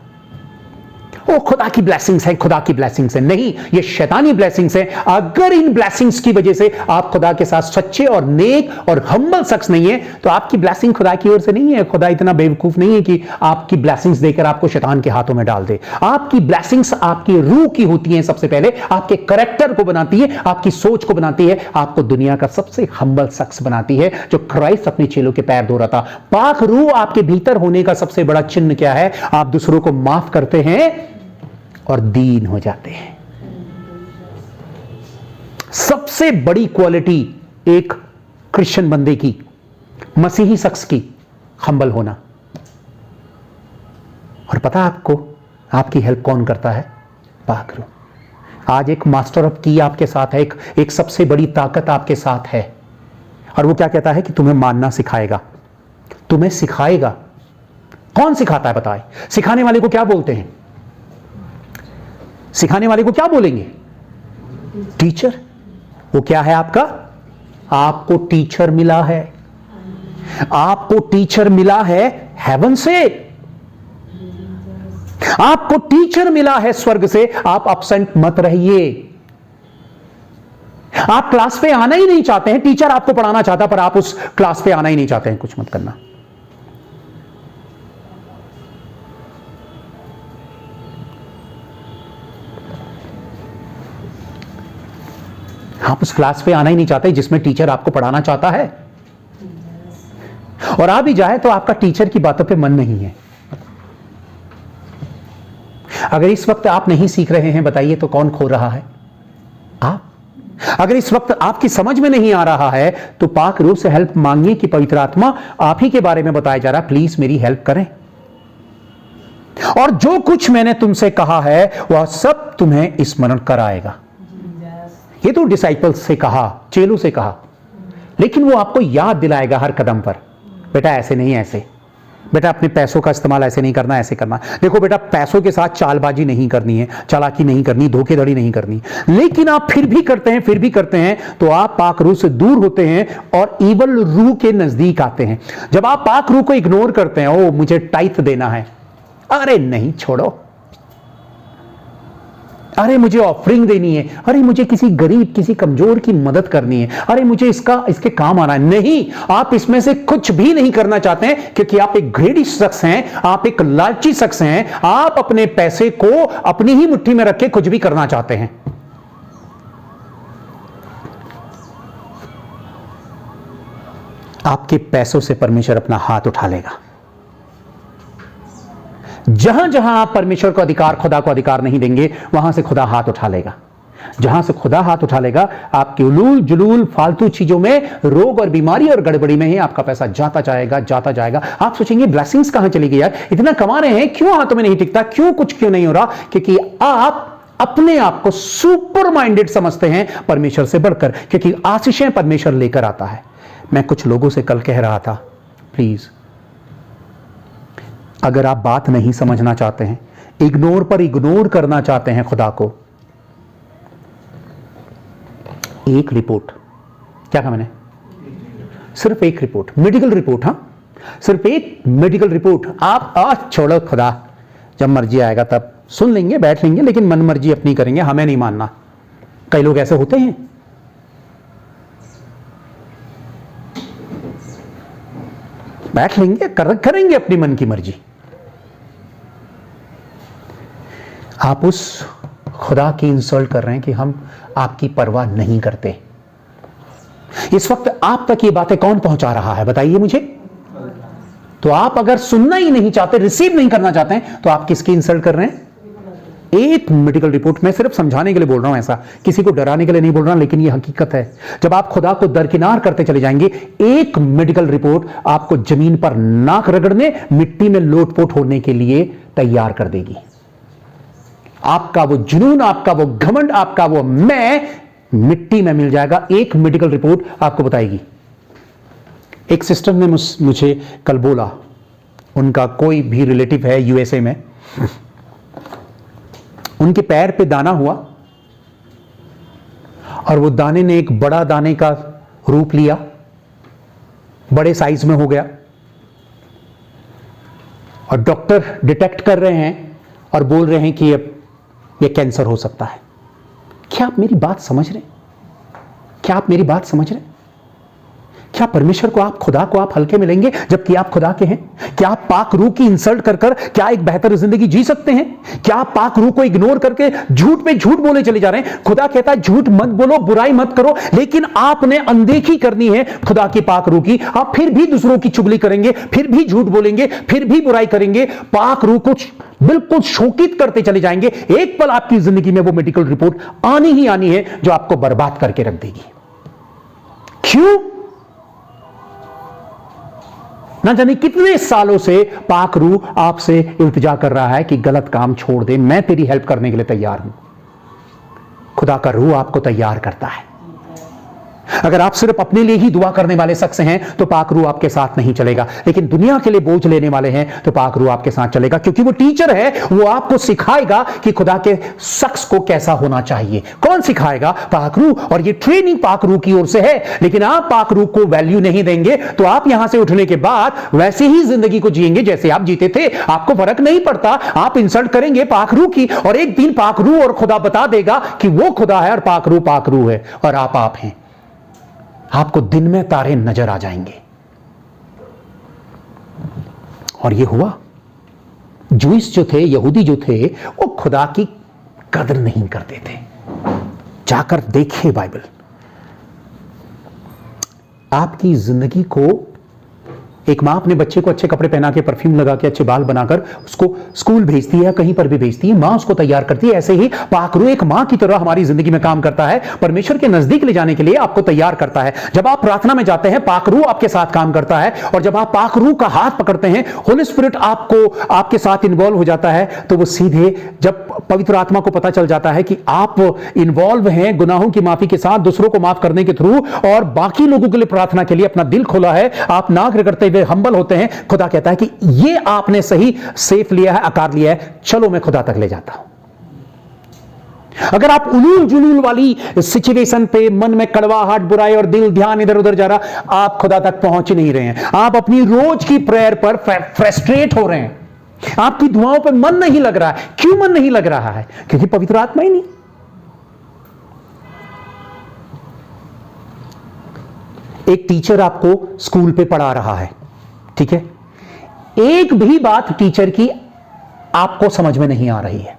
वो खुदा की ब्लेसिंग्स है, खुदा की ब्लेसिंग्स है। नहीं, ये शैतानी ब्लेसिंग्स है। अगर इन ब्लेसिंग्स की वजह से आप खुदा के साथ सच्चे और नेक और हम्बल शख्स नहीं है, तो आपकी ब्लेसिंग खुदा की ओर से नहीं है। खुदा इतना बेवकूफ नहीं है कि आपकी ब्लेसिंग्स देकर आपको शैतान के हाथों में डाल दे। आपकी ब्लेसिंग्स आपकी रूह की होती हैं, सबसे पहले आपके कैरेक्टर को बनाती है, आपकी सोच को बनाती है, आपको दुनिया का सबसे हम्बल शख्स बनाती है, जो क्राइस्ट अपने चेलों के पैर धो रहा था। पाक रूह आपके भीतर होने का सबसे बड़ा चिन्ह क्या है? आप दूसरों को माफ करते हैं और दीन हो जाते हैं। सबसे बड़ी क्वालिटी एक क्रिश्चियन बंदे की, मसीही शख्स की, हम्बल होना। और पता है आपको आपकी हेल्प कौन करता है? पाक रूह। आज एक मास्टर ऑफ की आपके साथ है, एक सबसे बड़ी ताकत आपके साथ है। और वो क्या कहता है कि तुम्हें मानना सिखाएगा, तुम्हें सिखाएगा। कौन सिखाता है बताए? सिखाने वाले को क्या बोलते हैं? सिखाने वाले को क्या बोलेंगे? टीचर। वो क्या है आपका? आपको टीचर मिला है, आपको टीचर मिला है हेवन से, आपको टीचर मिला है स्वर्ग से। आप अपसेंट मत रहिए। आप क्लास पे आना ही नहीं चाहते हैं, टीचर आपको पढ़ाना चाहता पर आप उस क्लास पे आना ही नहीं चाहते हैं, कुछ मत करना। आप उस क्लास पे आना ही नहीं चाहते जिसमें टीचर आपको पढ़ाना चाहता है। और आ भी जाए तो आपका टीचर की बातों पे मन नहीं है। अगर इस वक्त आप नहीं सीख रहे हैं, बताइए तो कौन खो रहा है? आप। अगर इस वक्त आपकी समझ में नहीं आ रहा है तो पाक रूह से हेल्प मांगिए कि पवित्र आत्मा आप ही के बारे में बताया जा रहा है, प्लीज मेरी हेल्प करें। और जो कुछ मैंने तुमसे कहा है वह सब तुम्हें स्मरण कराएगा। ये तो डिसाइपल्स से कहा, चेलों से कहा, लेकिन वो आपको याद दिलाएगा हर कदम पर, बेटा ऐसे नहीं, ऐसे, बेटा अपने पैसों का इस्तेमाल ऐसे नहीं करना, ऐसे करना। देखो बेटा, पैसों के साथ चालबाजी नहीं करनी है, चालाकी नहीं करनी, धोखेधड़ी नहीं करनी। लेकिन आप फिर भी करते हैं, फिर भी करते हैं, तो आप पाक रूह से दूर होते हैं और ईवल रूह के नजदीक आते हैं। जब आप पाक रूह को इग्नोर करते हैं, ओ मुझे टाइथ देना है, अरे नहीं छोड़ो, अरे मुझे ऑफरिंग देनी है, अरे मुझे किसी गरीब, किसी कमजोर की मदद करनी है, अरे मुझे इसके काम आना है। नहीं, आप इसमें से कुछ भी नहीं करना चाहते हैं, क्योंकि आप एक ग्रेडी शख्स हैं, आप एक लालची शख्स हैं। आप अपने पैसे को अपनी ही मुट्ठी में रख के कुछ भी करना चाहते हैं। आपके पैसों से परमेश्वर अपना हाथ उठा लेगा। जहां जहां आप परमेश्वर को अधिकार, खुदा को अधिकार नहीं देंगे, वहां से खुदा हाथ उठा लेगा। जहां से खुदा हाथ उठा लेगा, आपकी उलूल जुलूल फालतू चीजों में, रोग और बीमारी और गड़बड़ी में ही आपका पैसा जाता जाएगा, जाता जाएगा। आप सोचेंगे ब्लेसिंग्स कहां चली गई यार, इतना कमा रहे हैं, क्यों हाथों में नहीं टिकता, क्यों नहीं हो रहा? क्योंकि आप अपने आप को सुपर माइंडेड समझते हैं परमेश्वर से बढ़कर, क्योंकि आशीषें परमेश्वर लेकर आता है। मैं कुछ लोगों से कल कह रहा था, प्लीज अगर आप बात नहीं समझना चाहते हैं, इग्नोर पर इग्नोर करना चाहते हैं खुदा को, एक रिपोर्ट, क्या कहा मैंने? सिर्फ एक रिपोर्ट, मेडिकल रिपोर्ट। हाँ, सिर्फ एक मेडिकल रिपोर्ट। आप आज छोड़ो, खुदा जब मर्जी आएगा तब सुन लेंगे, बैठ लेंगे, लेकिन मन मर्जी अपनी करेंगे, हमें नहीं मानना। कई लोग ऐसे होते हैं। बैठ लेंगे, करेंगे अपनी मन की मर्जी। आप उस खुदा की इंसल्ट कर रहे हैं कि हम आपकी परवाह नहीं करते। इस वक्त आप तक ये बातें कौन पहुंचा रहा है, बताइए मुझे। तो आप अगर सुनना ही नहीं चाहते, रिसीव नहीं करना चाहते हैं, तो आप किसकी इंसल्ट कर रहे हैं? एक मेडिकल रिपोर्ट। मैं सिर्फ समझाने के लिए बोल रहा हूं, ऐसा किसी को डराने के लिए नहीं बोल रहा, लेकिन यह हकीकत है। जब आप खुदा को दरकिनार करते चले जाएंगे, एक मेडिकल रिपोर्ट आपको जमीन पर नाक रगड़ने, मिट्टी में लोटपोट होने के लिए तैयार कर देगी। आपका वो जुनून, आपका वो घमंड, आपका वो मैं मिट्टी में मिल जाएगा। एक मेडिकल रिपोर्ट आपको बताएगी। एक सिस्टर ने मुझे कल बोला, उनका कोई भी रिलेटिव है यूएसए में, उनके पैर पे दाना हुआ और वो दाने ने एक बड़ा दाने का रूप लिया, बड़े साइज में हो गया, और डॉक्टर डिटेक्ट कर रहे हैं और बोल रहे हैं कि ये कैंसर हो सकता है। क्या आप मेरी बात समझ रहे हैं? क्या आप मेरी बात समझ रहे हैं? क्या परमेश्वर को, आप खुदा को आप हल्के में लेंगे जबकि आप खुदा के हैं? क्या आप पाक रूह की इंसल्ट कर कर क्या एक बेहतर जिंदगी जी सकते हैं? क्या आप पाक रूह को इग्नोर करके झूठ पे झूठ बोले चले जा रहे हैं? खुदा कहता है झूठ मत बोलो, बुराई मत करो, लेकिन आपने अनदेखी करनी है खुदा की पाक रूह की। आप फिर भी दूसरों की चुगली करेंगे, फिर भी झूठ बोलेंगे, फिर भी बुराई करेंगे, पाक रूह को बिल्कुल शोकित करते चले जाएंगे। एक पल आपकी जिंदगी में वो मेडिकल रिपोर्ट आनी ही आनी है जो आपको बर्बाद करके रख देगी। क्यों? ना जाने कितने सालों से पाक रूह आपसे इल्तिजा कर रहा है कि गलत काम छोड़ दे, मैं तेरी हेल्प करने के लिए तैयार हूं। खुदा का रूह आपको तैयार करता है। अगर आप सिर्फ अपने लिए ही दुआ करने वाले शख्स हैं तो पाक रूह आपके साथ नहीं चलेगा, लेकिन दुनिया के लिए बोझ लेने वाले हैं तो पाक रूह आपके साथ चलेगा, क्योंकि वो टीचर है। वो आपको सिखाएगा कि खुदा के शख्स को कैसा होना चाहिए। कौन सिखाएगा? पाक रूह। और ये ट्रेनिंग पाक रूह की ओर से है। लेकिन आप पाक रूह को वैल्यू नहीं देंगे तो आप यहां से उठने के बाद वैसे ही जिंदगी को जिएंगे जैसे आप जीते थे। आपको फर्क नहीं पड़ता। आप इंसल्ट करेंगे पाक रूह की, और एक दिन पाक रूह और खुदा बता देगा कि वो खुदा है और पाक रूह है और आप हैं। आपको दिन में तारे नजर आ जाएंगे। और ये हुआ। जूइस जो थे, यहूदी जो थे, वो खुदा की कदर नहीं करते थे। जाकर देखिए बाइबल। आपकी जिंदगी को एक मां अपने बच्चे को अच्छे कपड़े पहना के, परफ्यूम लगा के, अच्छे बाल बनाकर उसको स्कूल भेजती है, कहीं पर भी भेजती है, मां उसको तैयार करती है। ऐसे ही पाक रूह एक मां की तरह हमारी जिंदगी में काम करता है। परमेश्वर के नजदीक ले जाने के लिए आपको तैयार करता है। जब आप प्रार्थना में जाते हैं, पाक रूह आपके साथ काम करता है, और जब आप पाक रूह का हाथ पकड़ते हैं, होली स्पिरिट आपके साथ इन्वॉल्व हो जाता है, तो वो सीधे, जब पवित्र आत्मा को पता चल जाता है कि आप इन्वॉल्व हैं गुनाहों की माफी के साथ, दूसरों को माफ करने के थ्रू, और बाकी लोगों के लिए प्रार्थना के लिए अपना दिल खोला है, आप नाक रगड़ते वे हम्बल होते हैं, खुदा कहता है कि ये आपने सही सेफ लिया है, आकार लिया है, चलो मैं खुदा तक ले जाता हूं। अगर आप उलूल जुलूल वाली सिचुएशन पे, मन में कड़वाहट, बुराई और दिल ध्यान इधर उधर जा रहा, आप खुदा तक पहुंच नहीं रहे हैं। आप अपनी रोज की प्रेयर पर फ्रस्ट्रेट हो रहे हैं। आपकी दुआओं पर मन नहीं लग रहा है। क्यों मन नहीं लग रहा है? क्योंकि पवित्र आत्मा ही नहीं। एक टीचर आपको स्कूल पे पढ़ा रहा है, ठीक है? एक भी बात टीचर की आपको समझ में नहीं आ रही है,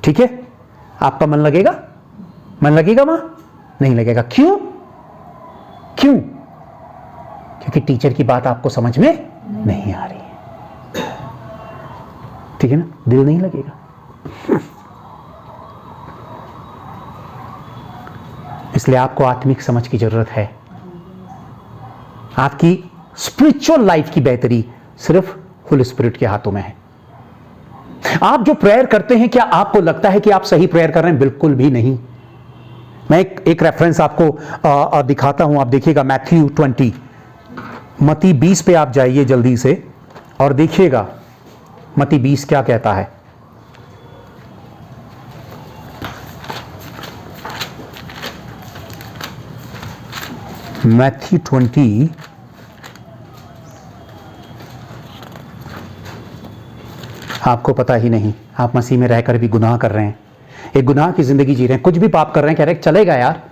ठीक है? आपका मन लगेगा? मन लगेगा वहां? नहीं लगेगा। क्यों? क्यों? क्योंकि टीचर की बात आपको समझ में नहीं आ रही है, ठीक है ना? दिल नहीं लगेगा। इसलिए आपको आत्मिक समझ की जरूरत है। आपकी स्पिरिचुअल लाइफ की बेहतरी सिर्फ होली स्पिरिट के हाथों में है। आप जो प्रेयर करते हैं, क्या आपको लगता है कि आप सही प्रेयर कर रहे हैं? बिल्कुल भी नहीं। मैं एक रेफरेंस आपको दिखाता हूं, आप देखिएगा मैथ्यू 20, मत्ती 20 पे आप जाइए जल्दी से और देखिएगा मत्ती 20 क्या कहता है। मैथ्यू 20 आपको पता ही नहीं, आप मसीह में रहकर भी गुनाह कर रहे हैं, एक गुनाह की जिंदगी जी रहे हैं, कुछ भी पाप कर रहे हैं, कह रहे हैं चलेगा यार,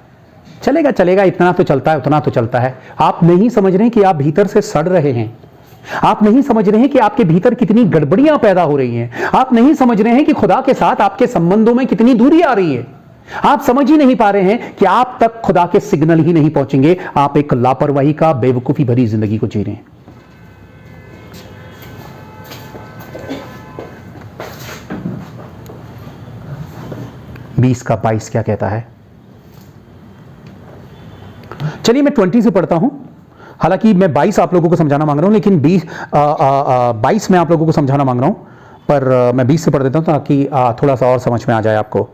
चलेगा चलेगा, इतना तो चलता है, उतना तो चलता है। आप नहीं समझ रहे हैं कि आप भीतर से सड़ रहे हैं। आप नहीं समझ रहे हैं कि आपके भीतर कितनी गड़बड़ियां पैदा हो रही हैं। आप नहीं समझ रहे हैं कि खुदा के साथ आपके संबंधों में कितनी दूरी आ रही है। आप समझ ही नहीं पा रहे हैं कि आप तक खुदा के सिग्नल ही नहीं पहुंचेंगे। आप एक लापरवाही का, बेवकूफी भरी जिंदगी को जी रहे हैं। बीस का 22 क्या कहता है? चलिए मैं 20 से पढ़ता हूं। हालांकि मैं 22 आप लोगों को समझाना मांग रहा हूं, लेकिन 22 मैं आप लोगों को समझाना मांग रहा हूं, पर मैं 20 से पढ़ देता हूं ताकि थोड़ा सा और समझ में आ जाए आपको।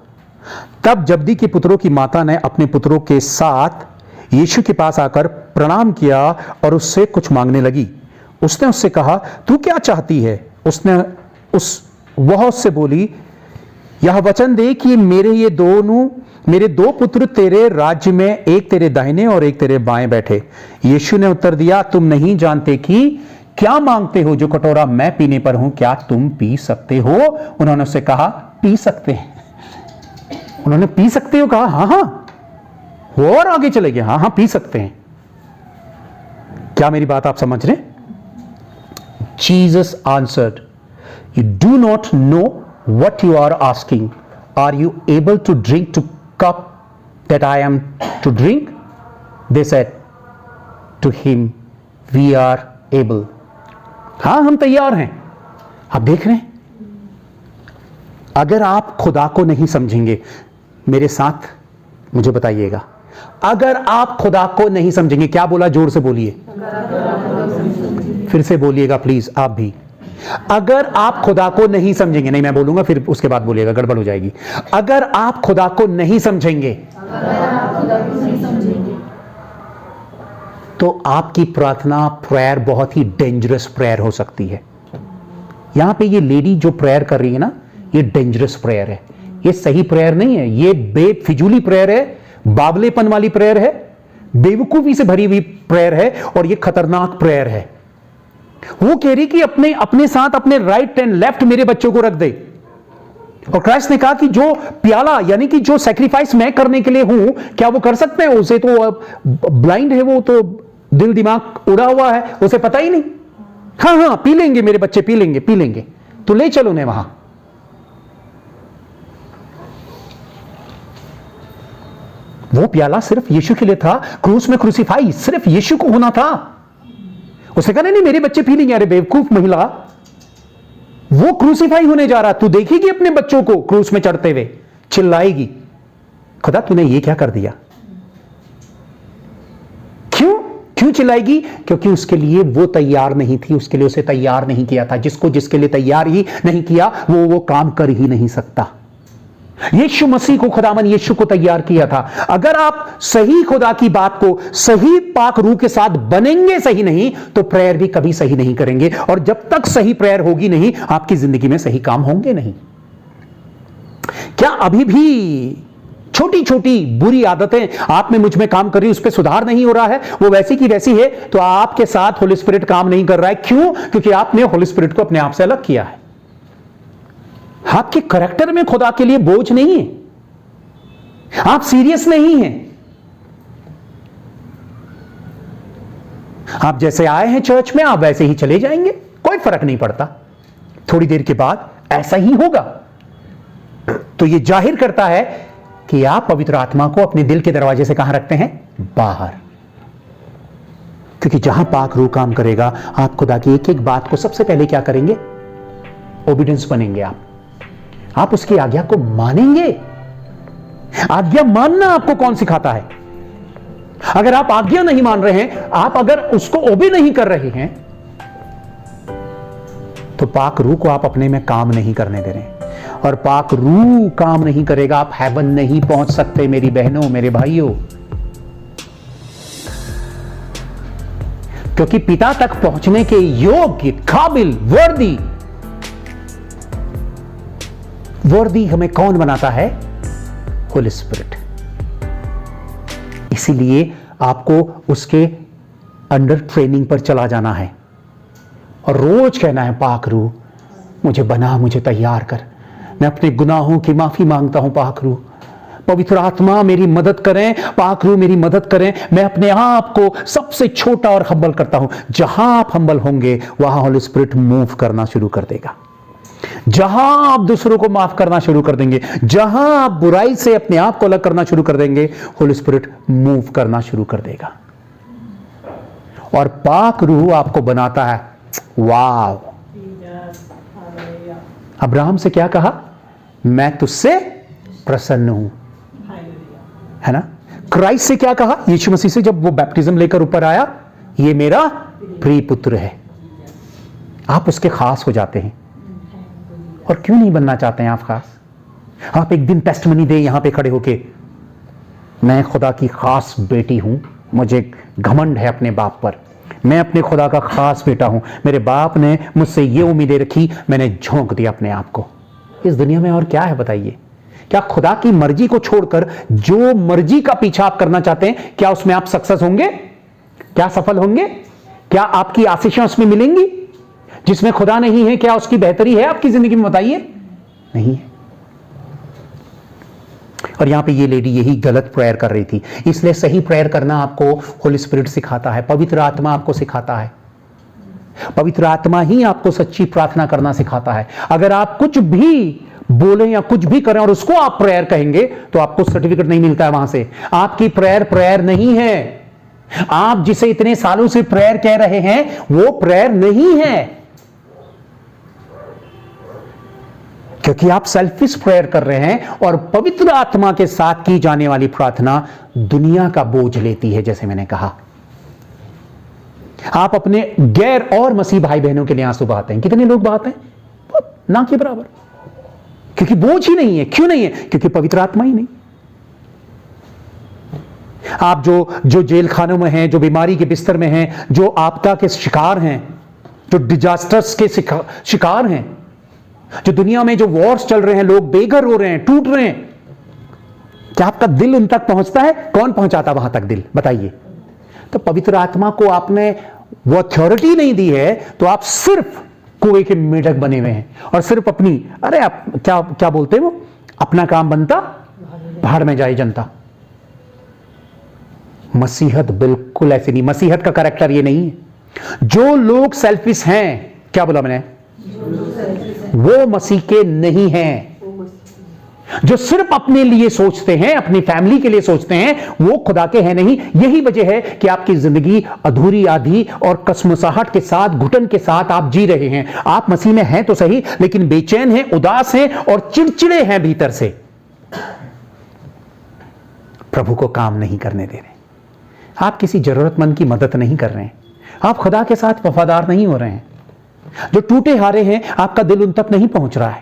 तब जब्दी के पुत्रों की माता ने अपने पुत्रों के साथ यीशु के पास आकर प्रणाम किया और उससे कुछ मांगने लगी। उसने उससे कहा, तू क्या चाहती है? वह उससे बोली, यह वचन दे कि मेरे दो पुत्र तेरे राज्य में, एक तेरे दाहिने और एक तेरे बाएं बैठे। यीशु ने उत्तर दिया, तुम नहीं जानते कि क्या मांगते हो। जो कटोरा मैं पीने पर हूं, क्या तुम पी सकते हो? उन्होंने उससे कहा, पी सकते हैं। उन्होंने पी सकते हो कहा, हाँ हाँ, और आगे चले गए, हाँ हाँ पी सकते हैं। क्या मेरी बात आप समझ रहे? Jesus answered, you do not know what you are asking. Are you able to drink to cup that I am to drink? They said to him, we are able. हाँ हम तैयार हैं। आप देख रहे हैं, अगर आप खुदा को नहीं समझेंगे, मेरे साथ मुझे बताइएगा, अगर आप खुदा को नहीं समझेंगे, क्या बोला, जोर से बोलिए, फिर से बोलिएगा प्लीज आप भी, अगर आप खुदा को नहीं समझेंगे, नहीं मैं बोलूंगा फिर उसके बाद बोलिएगा, गड़बड़ हो जाएगी। अगर आप खुदा को नहीं समझेंगे तो आपकी प्रार्थना, प्रेयर बहुत ही डेंजरस प्रेयर हो सकती है। यहां पे ये लेडी जो प्रेयर कर रही है ना, ये डेंजरस प्रेयर है, ये सही प्रेयर नहीं है, ये बेफिजूली प्रेयर है, बावलेपन वाली प्रेयर है, बेवकूफी से भरी हुई प्रेयर है, और ये खतरनाक प्रेयर है। वो कह रही कि अपने साथ अपने राइट एंड लेफ्ट मेरे बच्चों को रख दे। और क्राइस्ट ने कहा कि जो प्याला, यानी कि जो सैक्रिफाइस मैं करने के लिए हूं, क्या वो कर सकते हैं? उसे तो ब्लाइंड है, वो तो दिल दिमाग उड़ा हुआ है, उसे पता ही नहीं। हाँ हाँ पी लेंगे मेरे बच्चे, पी लेंगे पी लेंगे, तो ले चलो उन्हें वहां। वो प्याला सिर्फ यीशु के लिए था, क्रूस में क्रूसीफाई सिर्फ यीशु को होना था। उसे कहा नहीं मेरे बच्चे पी लेंगे। अरे बेवकूफ महिला, वो क्रूसीफाई होने जा रहा, तू देखेगी अपने बच्चों को क्रूस में चढ़ते हुए, चिल्लाएगी, खुदा तूने ये क्या कर दिया? क्यों चिल्लाएगी? क्योंकि उसके लिए वो तैयार नहीं थी, उसके लिए उसे तैयार नहीं किया था। जिसके लिए तैयार ही नहीं किया, वो काम कर ही नहीं सकता। यीशु मसीह को, खुदावन यीशु को तैयार किया था। अगर आप सही खुदा की बात को सही पाक रूह के साथ बनेंगे सही नहीं, तो प्रेयर भी कभी सही नहीं करेंगे, और जब तक सही प्रेयर होगी नहीं, आपकी जिंदगी में सही काम होंगे नहीं। क्या अभी भी छोटी छोटी बुरी आदतें आप में, मुझ में काम कर रही, उस पर सुधार नहीं हो रहा है, वो वैसी की वैसी है, तो आपके साथ होली स्पिरिट काम नहीं कर रहा है। क्यों? क्योंकि आपने होली स्पिरिट को अपने आप से अलग किया है। आपके करैक्टर में खुदा के लिए बोझ नहीं है, आप सीरियस नहीं हैं। आप जैसे आए हैं चर्च में, आप वैसे ही चले जाएंगे, कोई फर्क नहीं पड़ता। थोड़ी देर के बाद ऐसा ही होगा। तो यह जाहिर करता है कि आप पवित्र आत्मा को अपने दिल के दरवाजे से कहां रखते हैं? बाहर। क्योंकि जहां पाक रूह काम करेगा, आप खुदा की एक एक बात को सबसे पहले क्या करेंगे? ओबीडियंस बनेंगे। आप उसकी आज्ञा को मानेंगे। आज्ञा मानना आपको कौन सिखाता है? अगर आप आज्ञा नहीं मान रहे हैं, आप अगर उसको ओबे नहीं कर रहे हैं, तो पाक रूह को आप अपने में काम नहीं करने दे रहे हैं। और पाक रूह काम नहीं करेगा, आप हेवन नहीं पहुंच सकते मेरी बहनों, मेरे भाइयों। क्योंकि पिता तक पहुंचने के योग्य, काबिल, वर्दी हमें कौन बनाता है? होली स्पिरिट। इसीलिए आपको उसके अंडर ट्रेनिंग पर चला जाना है और रोज कहना है, पाक रूह मुझे बना, मुझे तैयार कर, मैं अपने गुनाहों की माफी मांगता हूं पाक रूह, पवित्र आत्मा मेरी मदद करें, पाक रूह मेरी मदद करें, मैं अपने आप को सबसे छोटा और हम्बल करता हूं। जहां आप हम्बल होंगे वहां होली स्पिरिट मूव करना शुरू कर देगा। जहां आप दूसरों को माफ करना शुरू कर देंगे, जहां आप बुराई से अपने आप को अलग करना शुरू कर देंगे, होली स्पिरिट मूव करना शुरू कर देगा। और पाक रूह आपको बनाता है। वाव! अब्राहम से क्या कहा? मैं तुझसे प्रसन्न हूं, है ना। क्राइस्ट से क्या कहा? यीशु मसीह से जब वो बैप्टिज्म लेकर ऊपर आया, ये मेरा प्रिय पुत्र है। आप उसके खास हो जाते हैं। और क्यों नहीं बनना चाहते हैं आप खास? आप एक दिन टेस्टमनी दे यहां पे खड़े होके, मैं खुदा की खास बेटी हूं, मुझे घमंड है अपने बाप पर, मैं अपने खुदा का खास बेटा हूं, मेरे बाप ने मुझसे ये उम्मीदें रखी, मैंने झोंक दिया अपने आप को। इस दुनिया में और क्या है बताइए? क्या खुदा की मर्जी को छोड़कर जो मर्जी का पीछा आप करना चाहते हैं, क्या उसमें आप सक्सेस होंगे? क्या सफल होंगे? क्या आपकी आशीषें उसमें मिलेंगी? जिसमें खुदा नहीं है, क्या उसकी बेहतरी है आपकी जिंदगी में? बताइए, नहीं है। और यहां पे ये लेडी यही गलत प्रेयर कर रही थी। इसलिए सही प्रेयर करना आपको होली स्पिरिट सिखाता है, पवित्र आत्मा आपको सिखाता है। पवित्र आत्मा ही आपको सच्ची प्रार्थना करना सिखाता है। अगर आप कुछ भी बोले या कुछ भी करें और उसको आप प्रेयर कहेंगे, तो आपको सर्टिफिकेट नहीं मिलता है वहां से। आपकी प्रेयर प्रेयर नहीं है। आप जिसे इतने सालों से प्रेयर कह रहे हैं, वो प्रेयर नहीं है, क्योंकि आप सेल्फिश प्रेयर कर रहे हैं। और पवित्र आत्मा के साथ की जाने वाली प्रार्थना दुनिया का बोझ लेती है। जैसे मैंने कहा, आप अपने गैर और मसीह भाई बहनों के लिए आंसू बहाते हैं। कितने लोग बहाते हैं? ना के बराबर, क्योंकि बोझ ही नहीं है। क्यों नहीं है? क्योंकि पवित्र आत्मा ही नहीं। आप जो जेल खानों में हैं, जो बीमारी के बिस्तर में हैं, जो आपदा के शिकार हैं, जो डिजास्टर्स के शिकार हैं, जो दुनिया में जो वॉर्स चल रहे हैं, लोग बेघर हो रहे हैं, टूट रहे हैं, क्या आपका दिल उन तक पहुंचता है? कौन पहुंचाता वहां तक दिल? बताइए। तो पवित्र आत्मा को आपने वो अथॉरिटी नहीं दी है, तो आप सिर्फ कुएं के मेढक बने हुए हैं और सिर्फ अपनी, अरे आप क्या बोलते हैं वो, अपना काम बनता भाड़ में जाए जनता। मसीहत बिल्कुल ऐसी नहीं। मसीहत का कैरेक्टर ये नहीं है। जो लोग सेल्फिश हैं, क्या बोला मैंने? वो मसीह के नहीं हैं। जो सिर्फ अपने लिए सोचते हैं, अपनी फैमिली के लिए सोचते हैं, वो खुदा के हैं नहीं। यही वजह है कि आपकी जिंदगी अधूरी, आधी और कसमुसाहट के साथ, घुटन के साथ आप जी रहे हैं। आप मसीह में हैं तो सही, लेकिन बेचैन हैं, उदास हैं और चिड़चिड़े हैं भीतर से। प्रभु को काम नहीं करने दे रहे। आप किसी जरूरतमंद की मदद नहीं कर रहे हैं। आप खुदा के साथ वफादार नहीं हो रहे हैं। जो टूटे हारे हैं, आपका दिल उन तक नहीं पहुंच रहा है।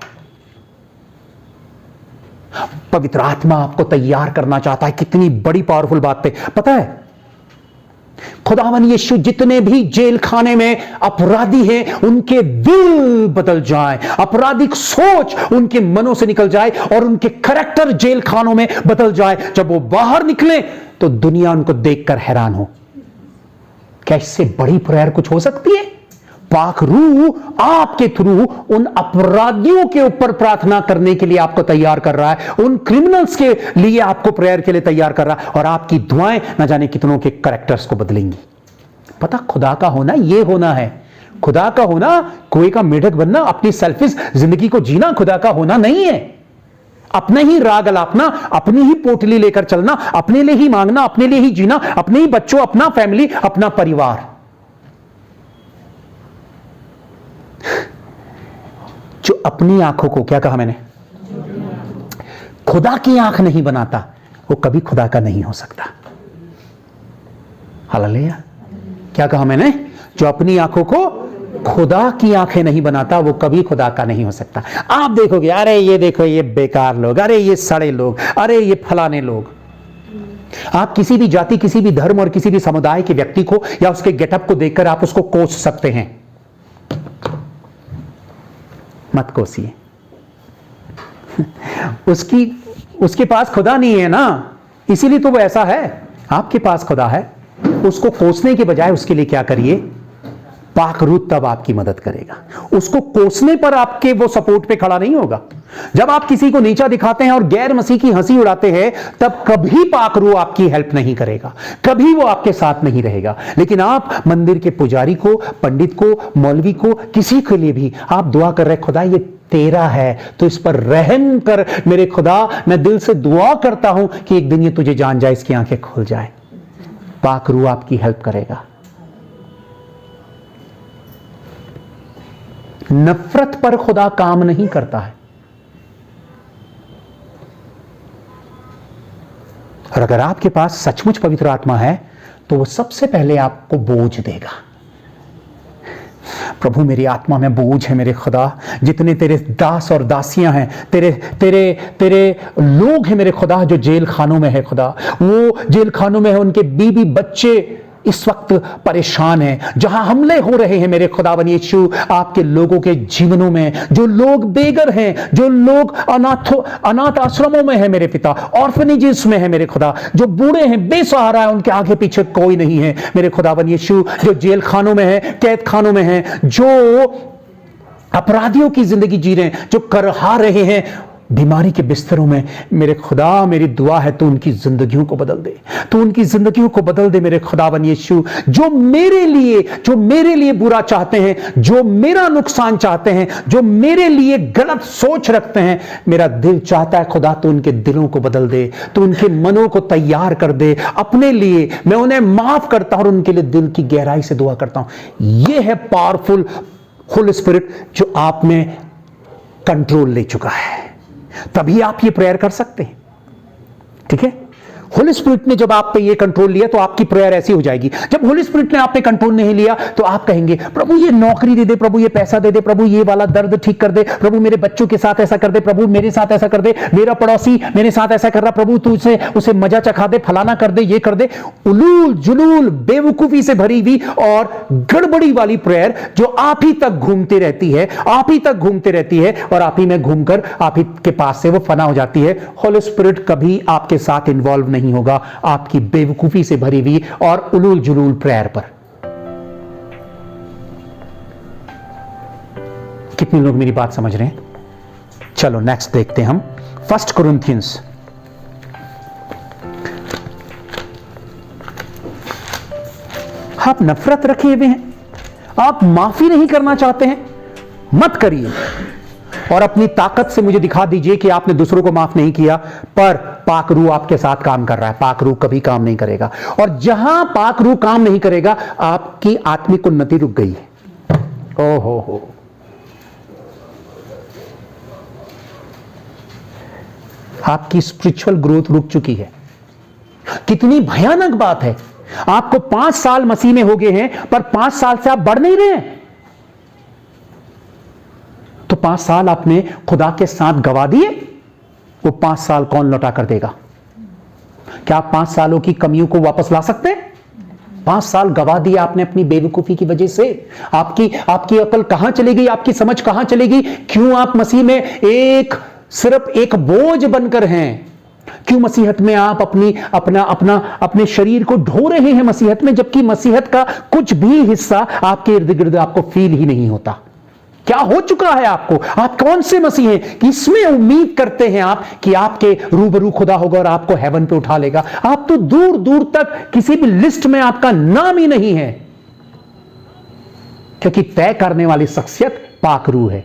पवित्र आत्मा आपको तैयार करना चाहता है। कितनी बड़ी पावरफुल बात है पता है? खुदावन यीशु जितने भी जेल खाने में अपराधी हैं, उनके दिल बदल जाए, आपराधिक सोच उनके मनों से निकल जाए और उनके करैक्टर जेल खानों में बदल जाए। जब वो बाहर निकले तो दुनिया उनको देखकर हैरान हो। क्या इससे बड़ी प्रेयर कुछ हो सकती है? पाक रूह आपके थ्रू उन अपराधियों के ऊपर प्रार्थना करने के लिए आपको तैयार कर रहा है, उन क्रिमिनल्स के लिए आपको प्रेयर के लिए तैयार कर रहा है, और आपकी दुआएं न जाने कितनों के कैरेक्टर्स को बदलेंगी। पता, खुदा का होना ये होना है। खुदा का होना कोई का मेढक बनना, अपनी सेल्फिश जिंदगी को जीना खुदा का होना नहीं है। अपने ही राग अलापना, अपनी ही पोटली लेकर चलना, अपने लिए ही मांगना, अपने लिए ही जीना, अपने ही बच्चों, अपना फैमिली, अपना परिवार। जो अपनी आंखों को, क्या कहा मैंने, खुदा की आंख नहीं बनाता, वो कभी खुदा का नहीं हो सकता। हालेलुया। क्या कहा मैंने? जो अपनी आंखों को खुदा की आंखें नहीं बनाता, वो कभी खुदा का नहीं हो सकता। आप देखोगे, अरे ये देखो ये बेकार लोग, अरे ये सड़े लोग, अरे ये फलाने लोग। आप किसी भी जाति, किसी भी धर्म और किसी भी समुदाय के व्यक्ति को या उसके गेटअप को देखकर आप उसको कोस सकते हैं। मत कोसिए। उसके पास खुदा नहीं है ना, इसीलिए तो वो ऐसा है। आपके पास खुदा है, उसको कोसने के बजाय उसके लिए क्या करिए, पाक रूह तब आपकी मदद करेगा। उसको कोसने पर आपके वो सपोर्ट पे खड़ा नहीं होगा। जब आप किसी को नीचा दिखाते हैं और गैर मसीह की हंसी उड़ाते हैं, तब कभी पाक रूह आपकी हेल्प नहीं करेगा, कभी वो आपके साथ नहीं रहेगा। लेकिन आप मंदिर के पुजारी को, पंडित को, मौलवी को, किसी के लिए भी आप दुआ कर रहे, खुदा ये तेरा है तो इस पर रहम कर मेरे खुदा, मैं दिल से दुआ करता हूं कि एक दिन ये तुझे जान जाए, इसकी आंखें खुल जाए। पाक रूह आपकी हेल्प करेगा। नफरत पर खुदा काम नहीं करता है। और अगर आपके पास सचमुच पवित्र आत्मा है तो वो सबसे पहले आपको बोझ देगा। प्रभु मेरी आत्मा में बोझ है मेरे खुदा, जितने तेरे दास और दासियां हैं, तेरे तेरे तेरे लोग हैं मेरे खुदा जो जेल खानों में है खुदा, वो जेल खानों में है, उनके बीबी बच्चे इस वक्त परेशान हैं, जहां हमले हो रहे हैं मेरे खुदावन यीशु, आपके लोगों के जीवनों में, जो लोग बेघर हैं, जो लोग अनाथ आश्रमों में है मेरे पिता, ऑर्फनेजेस में है मेरे खुदा, जो बूढ़े हैं, बेसहारा है, उनके आगे पीछे कोई नहीं है मेरे खुदावन यीशु, जो जेल खानों में है, कैद खानों में है, जो अपराधियों की जिंदगी जी रहे हैं, जो करहा रहे हैं बीमारी के बिस्तरों में, मेरे खुदा मेरी दुआ है तू उनकी जिंदगियों को बदल दे, तू उनकी जिंदगियों को बदल दे मेरे खुदावन यीशु। जो मेरे लिए बुरा चाहते हैं, जो मेरा नुकसान चाहते हैं, जो मेरे लिए गलत सोच रखते हैं, मेरा दिल चाहता है खुदा तू उनके दिलों को बदल दे, तू उनके मनों को तैयार कर दे अपने लिए। मैं उन्हें माफ करता हूं और उनके लिए दिल की गहराई से दुआ करता हूं। यह है पावरफुल होली स्पिरिट जो आप में कंट्रोल ले चुका है। तभी आप ये प्रेयर कर सकते हैं। ठीक है, होली स्पिरिट ने जब आप पे ये कंट्रोल लिया तो आपकी प्रेयर ऐसी हो जाएगी। जब होली स्पिरिट ने आप पे कंट्रोल नहीं लिया तो आप कहेंगे प्रभु ये नौकरी दे दे, प्रभु ये पैसा दे दे, प्रभु ये वाला दर्द ठीक कर दे, प्रभु मेरे बच्चों के साथ ऐसा कर दे, प्रभु मेरे साथ ऐसा कर दे, मेरा पड़ोसी मेरे साथ ऐसा कर रहा, प्रभु तू उसे मजा चखा दे, फलाना कर दे, ये कर दे। उलूल जुलूल बेवकूफी से भरी हुई और गड़बड़ी वाली प्रेयर जो आप ही तक घूमती रहती है, आप ही तक घूमती रहती है और आप ही में घूमकर आप ही के पास से वो फना हो जाती है। होली स्पिरिट कभी आपके साथ इन्वॉल्व नहीं होगा आपकी बेवकूफी से भरी हुई और उलूल जुलूल प्रेयर पर। कितने लोग मेरी बात समझ रहे हैं? चलो नेक्स्ट देखते हैं हम 1 कुरिन्थियंस आप नफरत रखे हुए हैं, आप माफी नहीं करना चाहते हैं, मत करिए और अपनी ताकत से मुझे दिखा दीजिए कि आपने दूसरों को माफ नहीं किया, पर पाक रूह आपके साथ काम कर रहा है। पाक रूह कभी काम नहीं करेगा और जहां पाक रूह काम नहीं करेगा आपकी आत्मिक उन्नति रुक गई है। ओ हो आपकी स्पिरिचुअल ग्रोथ रुक चुकी है। कितनी भयानक बात है। आपको 5 साल मसीह में हो गए हैं पर 5 साल से आप बढ़ नहीं रहे हैं, तो 5 साल आपने खुदा के साथ गवा दिए। वो 5 साल कौन लौटा कर देगा? क्या आप 5 सालों की कमियों को वापस ला सकते हैं? 5 साल गवा दिया आपने अपनी बेवकूफी की वजह से। आपकी अकल कहां चली गई? आपकी समझ कहां चली गई? क्यों आप मसीह में सिर्फ एक बोझ बनकर हैं? क्यों मसीहत में आप अपने शरीर को ढो रहे हैं मसीहत में, जबकि मसीहत का कुछ भी हिस्सा आपके इर्द गिर्द आपको फील ही नहीं होता? क्या हो चुका है आपको? आप कौन से मसीह हैं कि इसमें उम्मीद करते हैं आप कि आपके रूबरू खुदा होगा और आपको हेवन पे उठा लेगा? आप तो दूर दूर तक किसी भी लिस्ट में आपका नाम ही नहीं है, क्योंकि तय करने वाली शख्सियत पाक रूह है।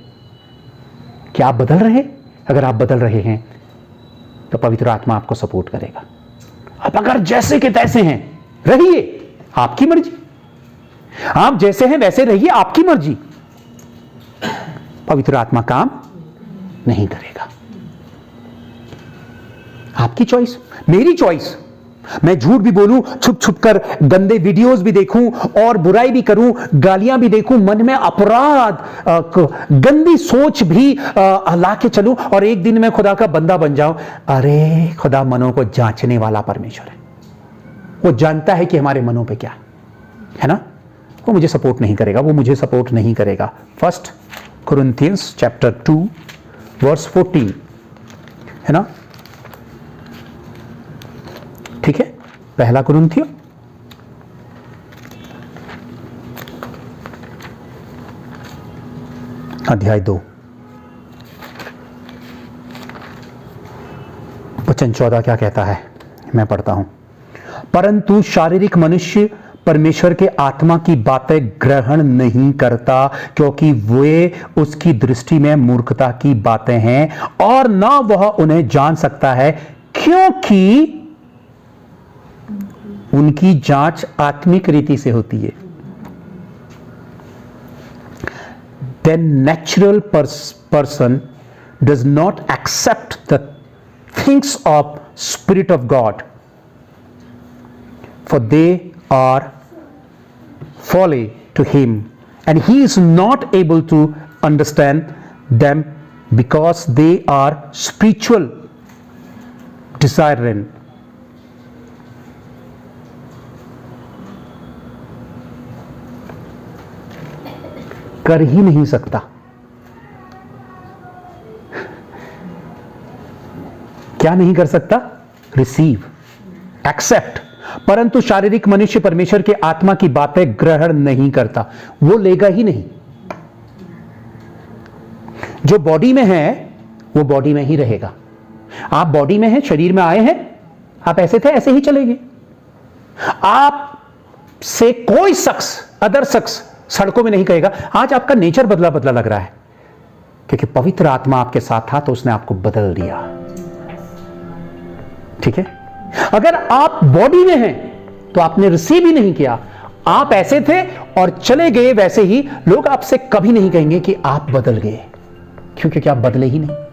क्या आप बदल रहे हैं? अगर आप बदल रहे हैं तो पवित्र आत्मा आपको सपोर्ट करेगा। आप अगर जैसे के तैसे हैं रहिए, आपकी मर्जी। आप जैसे हैं वैसे रहिए, आपकी मर्जी। पवित्र आत्मा काम नहीं करेगा। आपकी चॉइस, मेरी चॉइस। मैं झूठ भी बोलूं, छुप छुप कर गंदे वीडियोस भी देखूं और बुराई भी करूं, गालियां भी देखूं, मन में अपराध गंदी सोच भी ला के चलूं और एक दिन मैं खुदा का बंदा बन जाऊं। अरे खुदा मनों को जांचने वाला परमेश्वर है। वो जानता है कि हमारे मनों पे क्या है ना। वो मुझे सपोर्ट नहीं करेगा, वो मुझे सपोर्ट नहीं करेगा। 1 कुरिन्थियंस चैप्टर 2 वर्स 14 है ना, ठीक है। पहला कुरिन्थियों अध्याय 2 वचन 14 क्या कहता है, मैं पढ़ता हूं। परंतु शारीरिक मनुष्य परमेश्वर के आत्मा की बातें ग्रहण नहीं करता, क्योंकि वे उसकी दृष्टि में मूर्खता की बातें हैं और ना वह उन्हें जान सकता है, क्योंकि उनकी जांच आत्मिक रीति से होती है। The natural person does not accept the things of Spirit of God, for they are folly to him, and he is not able to understand them because they are spiritual discerned. कर ही नहीं सकता। क्या नहीं कर सकता? Receive, accept. परंतु शारीरिक मनुष्य परमेश्वर के आत्मा की बातें ग्रहण नहीं करता, वो लेगा ही नहीं। जो बॉडी में है वो बॉडी में ही रहेगा। आप बॉडी में हैं, शरीर में आए हैं, आप ऐसे थे ऐसे ही चलेंगे। आप से कोई शख्स, अदर शख्स सड़कों में नहीं कहेगा आज आपका नेचर बदला बदला लग रहा है, क्योंकि पवित्र आत्मा आपके साथ था तो उसने आपको बदल दिया। ठीक है, अगर आप बॉडी में हैं तो आपने रिसीव ही नहीं किया, आप ऐसे थे और चले गए वैसे ही, लोग आपसे कभी नहीं कहेंगे कि आप बदल गए। क्यों? क्योंकि आप बदले ही नहीं।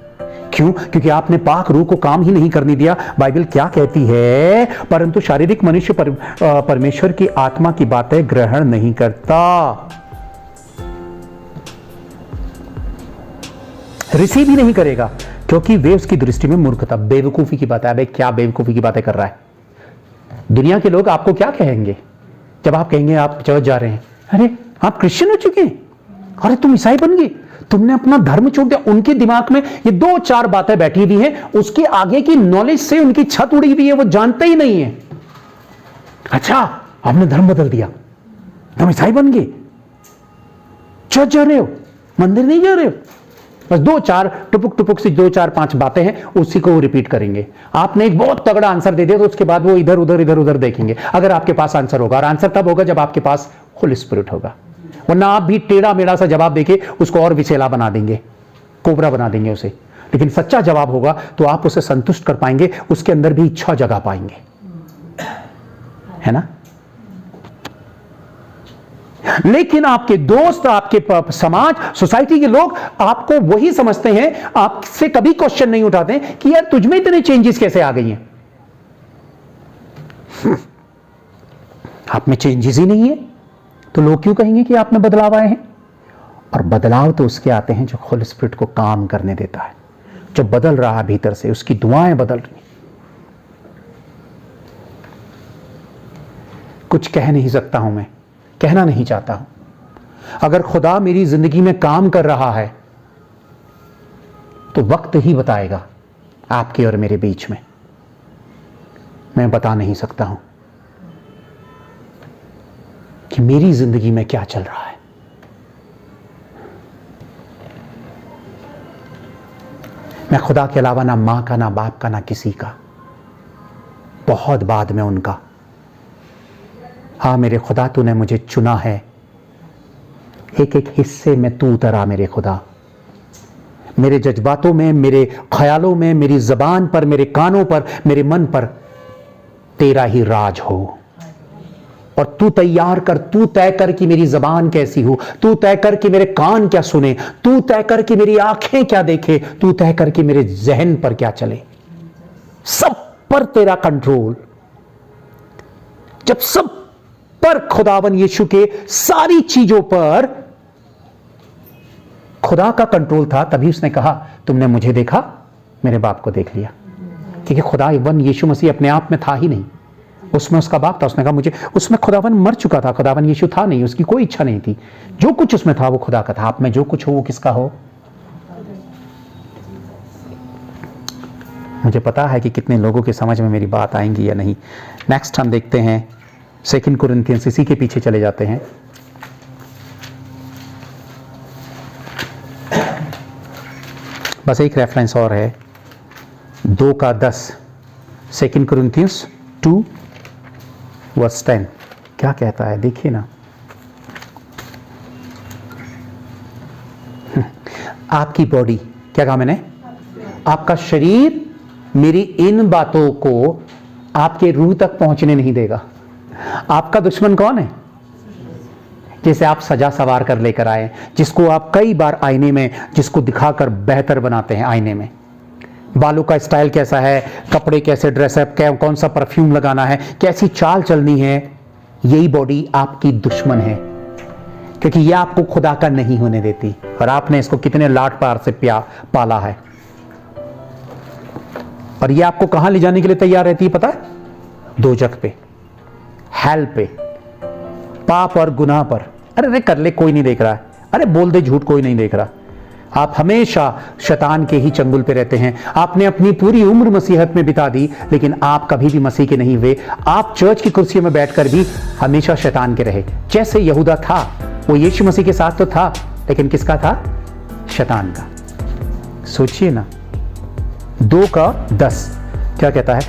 क्यों? क्योंकि आपने पाक रूह को काम ही नहीं करने दिया। बाइबल क्या कहती है? परंतु शारीरिक मनुष्य परमेश्वर की आत्मा की बातें ग्रहण नहीं करता, रिसीव ही नहीं करेगा, क्योंकि वे उसकी दृष्टि में मूर्खता, बेवकूफी की बात है। अबे क्या बेवकूफी की बातें कर रहा है? दुनिया के लोग आपको क्या कहेंगे जब आप कहेंगे आप चर्च जा रहे हैं? अरे आप क्रिश्चियन हो चुके हैं, अरे तुम ईसाई बन गए, तुमने अपना धर्म छोड़ दिया। उनके दिमाग में ये 2-4 बातें बैठी हुई हैं, उसके आगे की नॉलेज से उनकी छत उड़ी हुई है, वो जानते ही नहीं है। अच्छा आपने धर्म बदल दिया, तुम ईसाई बन गए, चर्च जा रहे हो, मंदिर नहीं जा रहे हो। बस 2-4 टुपुक टुपुक से 2-4-5 बातें हैं, उसी को वो रिपीट करेंगे। आपने एक बहुत तगड़ा आंसर दे दिया तो उसके बाद वो इधर उधर देखेंगे, अगर आपके पास आंसर होगा। और आंसर तब होगा जब आपके पास होली स्पिरिट होगा, वरना आप भी टेढ़ा मेढ़ा सा जवाब देके उसको और विषैला बना देंगे, कोबरा बना देंगे उसे। लेकिन सच्चा जवाब होगा तो आप उसे संतुष्ट कर पाएंगे, उसके अंदर भी इच्छा जगा पाएंगे, है ना। लेकिन आपके दोस्त, आपके समाज, सोसाइटी के लोग आपको वही समझते हैं, आपसे कभी क्वेश्चन नहीं उठाते कि यार तुझमें इतने चेंजेस कैसे आ गई हैं। आप में चेंजेस ही नहीं है तो लोग क्यों कहेंगे कि आप में बदलाव आए हैं? और बदलाव तो उसके आते हैं जो होली स्पिरिट को काम करने देता है, जो बदल रहा है भीतर से, उसकी दुआएं बदल रही। कुछ कह नहीं सकता हूं मैं, कहना नहीं चाहता हूं। अगर खुदा मेरी जिंदगी में काम कर रहा है तो वक्त ही बताएगा आपके और मेरे बीच में। मैं बता नहीं सकता हूं कि मेरी जिंदगी में क्या चल रहा है। मैं खुदा के अलावा ना मां का, ना बाप का, ना किसी का, बहुत बाद में उनका। हाँ मेरे खुदा, तूने मुझे चुना है, एक एक हिस्से में तू उतरा मेरे खुदा। मेरे जज्बातों में, मेरे ख्यालों में, मेरी जबान पर, मेरे कानों पर, मेरे मन पर तेरा ही राज हो। और तू तैयार कर, तू तय कर कि मेरी जबान कैसी हो, तू तय कर कि मेरे कान क्या सुने, तू तय कर कि मेरी आंखें क्या देखे, तू तय कर कि मेरे जहन पर क्या चले। सब पर तेरा कंट्रोल। जब सब पर खुदावन यीशु के सारी चीजों पर खुदा का कंट्रोल था, तभी उसने कहा तुमने मुझे देखा, मेरे बाप को देख लिया। क्योंकि खुदावन यीशु मसीह अपने आप में था ही नहीं, उसमें उसका बाप था। उसने कहा मुझे, उसमें खुदावन मर चुका था, खुदावन यीशु था नहीं, उसकी कोई इच्छा नहीं थी। जो कुछ उसमें था वो खुदा का था। आप में जो कुछ हो वो किसका हो? मुझे पता है कि कितने लोगों के समझ में मेरी बात आएंगी या नहीं। नेक्स्ट हम देखते हैं 2 कुरिन्थियंस, इसी के पीछे चले जाते हैं। बस एक रेफरेंस और है, 2:10, 2 कुरिन्थियंस 2:10 क्या कहता है, देखिए ना। आपकी बॉडी, क्या कहा मैंने, आपका शरीर मेरी इन बातों को आपके रूह तक पहुंचने नहीं देगा। आपका दुश्मन कौन है? जैसे आप सजा सवार कर लेकर आए, जिसको आप कई बार आईने में जिसको दिखाकर बेहतर बनाते हैं, आईने में बालों का स्टाइल कैसा है, कपड़े कैसे, ड्रेसअप, कौन सा परफ्यूम लगाना है, कैसी चाल चलनी है, यही बॉडी आपकी दुश्मन है, क्योंकि यह आपको खुदा का नहीं होने देती। और आपने इसको कितने लाड प्यार से पाला है, और यह आपको कहां ले जाने के लिए तैयार रहती है पता है? दोजख पे, हेल पे, पाप और गुनाह पर। अरे कर ले, कोई नहीं देख रहा है, अरे बोल दे झूठ, कोई नहीं देख रहा। आप हमेशा शैतान के ही चंगुल पे रहते हैं। आपने अपनी पूरी उम्र मसीहत में बिता दी, लेकिन आप कभी भी मसीह के नहीं हुए। आप चर्च की कुर्सियों में बैठकर भी हमेशा शैतान के रहे। जैसे यहूदा था, वो यीशु मसीह के साथ तो था, लेकिन किसका था? शैतान का। सोचिए ना, 2:10 क्या कहता है?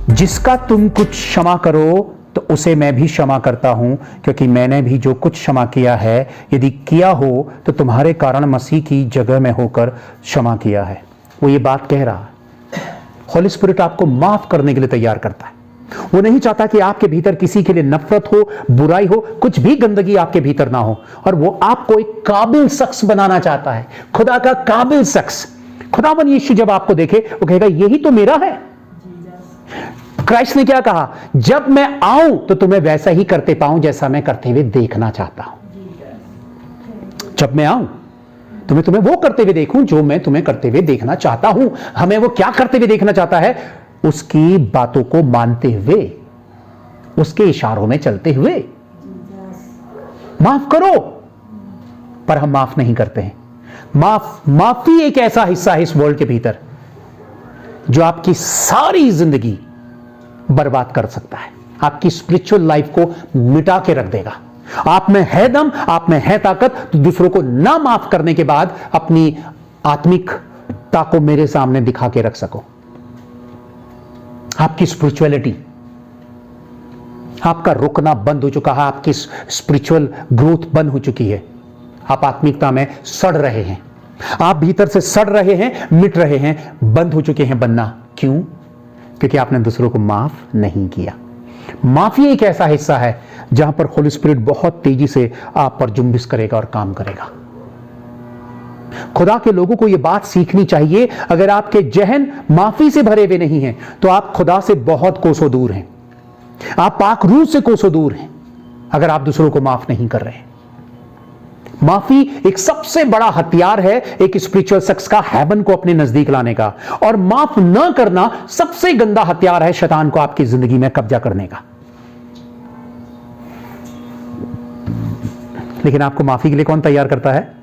जिसका तुम कुछ क्षमा करो तो उसे मैं भी क्षमा करता हूं, क्योंकि मैंने भी जो कुछ क्षमा किया है, यदि किया हो तो तुम्हारे कारण मसीह की जगह में होकर क्षमा किया है। वो ये बात कह रहा है। होली स्पिरिट आपको माफ करने के लिए तैयार करता है। वो नहीं चाहता कि आपके भीतर किसी के लिए नफरत हो, बुराई हो, कुछ भी गंदगी आपके भीतर ना हो, और वो आपको एक काबिल शख्स बनाना चाहता है, खुदा का काबिल शख्स। खुदावन यीशु जब आपको देखे, वो कहेगा यही तो मेरा है। क्राइस्ट ने क्या कहा? जब मैं आऊं तो तुम्हें वैसा ही करते पाऊं जैसा मैं करते हुए देखना चाहता हूं। जब मैं आऊं तो मैं तुम्हें वो करते हुए देखूं जो मैं तुम्हें करते हुए देखना चाहता हूं। हमें वो क्या करते हुए देखना चाहता है? उसकी बातों को मानते हुए, उसके इशारों में चलते हुए। माफ करो, पर हम माफ नहीं करते हैं। माफी एक ऐसा हिस्सा है इस वर्ल्ड के भीतर जो आपकी सारी जिंदगी बर्बाद कर सकता है, आपकी स्पिरिचुअल लाइफ को मिटा के रख देगा। आप में है दम, आप में है ताकत, तो दूसरों को ना माफ करने के बाद अपनी आत्मिकता को मेरे सामने दिखा के रख सको। आपकी स्पिरिचुअलिटी, आपका रुकना बंद हो चुका है, आपकी स्पिरिचुअल ग्रोथ बंद हो चुकी है। आप आत्मिकता में सड़ रहे हैं, आप भीतर से सड़ रहे हैं, मिट रहे हैं, बंद हो चुके हैं बनना। क्यों? क्योंकि आपने दूसरों को माफ नहीं किया। माफी एक ऐसा हिस्सा है जहां पर होली स्पिरिट बहुत तेजी से आप पर जुम्बिश करेगा और काम करेगा। खुदा के लोगों को यह बात सीखनी चाहिए, अगर आपके जहन माफी से भरे हुए नहीं हैं तो आप खुदा से बहुत कोसों दूर हैं, आप पाक रूह से कोसों दूर हैं, अगर आप दूसरों को माफ नहीं कर रहे हैं। माफी एक सबसे बड़ा हथियार है एक स्पिरिचुअल शख्स का हेवन को अपने नजदीक लाने का, और माफ न करना सबसे गंदा हथियार है शैतान को आपकी जिंदगी में कब्जा करने का। लेकिन आपको माफी के लिए कौन तैयार करता है?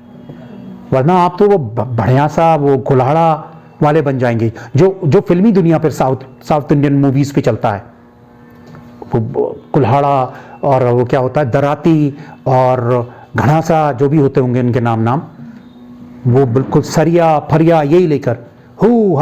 वरना आप तो वो बढ़िया सा वो कुल्हाड़ा वाले बन जाएंगे जो फिल्मी दुनिया पर साउथ इंडियन मूवीज पे चलता है। वो कुल्हाड़ा और वो क्या होता है, दराती और घणासा, जो भी होते होंगे उनके नाम, वो बिल्कुल सरिया फरिया यही लेकर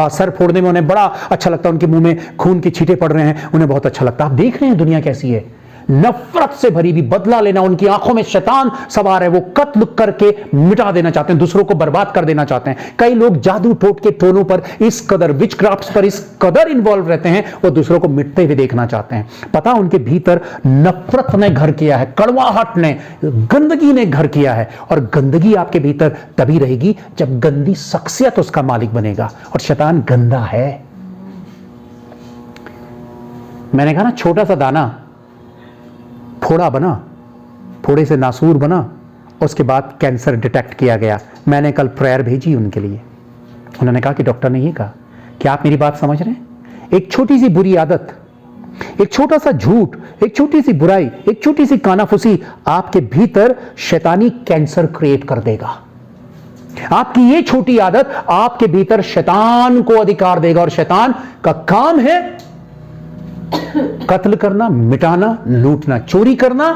सर फोड़ने में उन्हें बड़ा अच्छा लगता है। उनके मुंह में खून के छींटे पड़ रहे हैं, उन्हें बहुत अच्छा लगता है। आप देख रहे हैं दुनिया कैसी है, नफरत से भरी भी, बदला लेना। उनकी आंखों में शैतान सवार है, वो कत्ल करके मिटा देना चाहते हैं, दूसरों को बर्बाद कर देना चाहते हैं। कई लोग जादू टोटके टोनों पर इस कदर, विच क्राफ्ट्स पर इस कदर इन्वॉल्व रहते हैं, वो दूसरों को मिटते हुए देखना चाहते हैं। पता उनके भीतर नफरत ने घर किया है, कड़वाहट ने, गंदगी ने घर किया है। और गंदगी आपके भीतर तभी रहेगी जब गंदी शख्सियत उसका मालिक बनेगा। और शैतान गंदा है। मैंने कहा ना, छोटा सा दाना फोड़ा बना, फोड़े से नासूर बना, उसके बाद कैंसर डिटेक्ट किया गया। मैंने कल प्रेयर भेजी उनके लिए, उन्होंने कहा कि डॉक्टर ने ये कहा। क्या आप मेरी बात समझ रहे हैं? एक छोटी सी बुरी आदत, एक छोटा सा झूठ, एक छोटी सी बुराई, एक छोटी सी कानाफूसी आपके भीतर शैतानी कैंसर क्रिएट कर देगा। आपकी ये छोटी आदत आपके भीतर शैतान को अधिकार देगा, और शैतान का काम है कत्ल करना, मिटाना, लूटना, चोरी करना,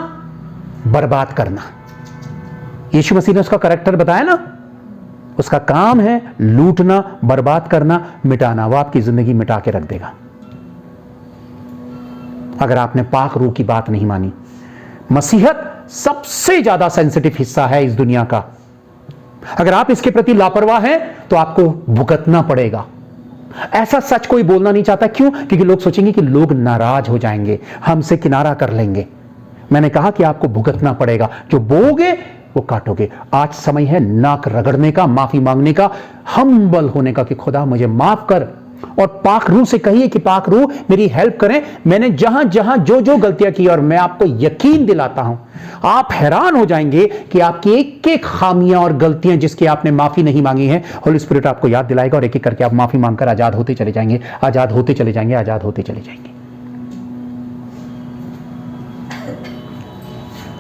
बर्बाद करना। यीशु मसीह ने उसका कैरेक्टर बताया ना, उसका काम है लूटना, बर्बाद करना, मिटाना। वो आपकी जिंदगी मिटा के रख देगा अगर आपने पाक रूह की बात नहीं मानी। मसीहत सबसे ज्यादा सेंसिटिव हिस्सा है इस दुनिया का। अगर आप इसके प्रति लापरवाह हैं तो आपको भुगतना पड़ेगा। ऐसा सच कोई बोलना नहीं चाहता। क्यों? क्योंकि लोग सोचेंगे कि लोग नाराज हो जाएंगे, हमसे किनारा कर लेंगे। मैंने कहा कि आपको भुगतना पड़ेगा। जो बोओगे वो काटोगे। आज समय है नाक रगड़ने का, माफी मांगने का, हम्बल होने का कि खुदा मुझे माफ कर। और पाक रूह से कहिए कि पाक रूह मेरी हेल्प करें। मैंने जहां जहां जो जो गलतियां की, और मैं आपको यकीन दिलाता हूं, आप हैरान हो जाएंगे कि आपकी एक एक खामियां और गलतियां जिसकी आपने माफी नहीं मांगी है, होली स्पिरिट आपको याद दिलाएगा, और एक एक करके आप माफी मांगकर आजाद होते चले जाएंगे, आजाद होते चले जाएंगे, आजाद होते चले जाएंगे।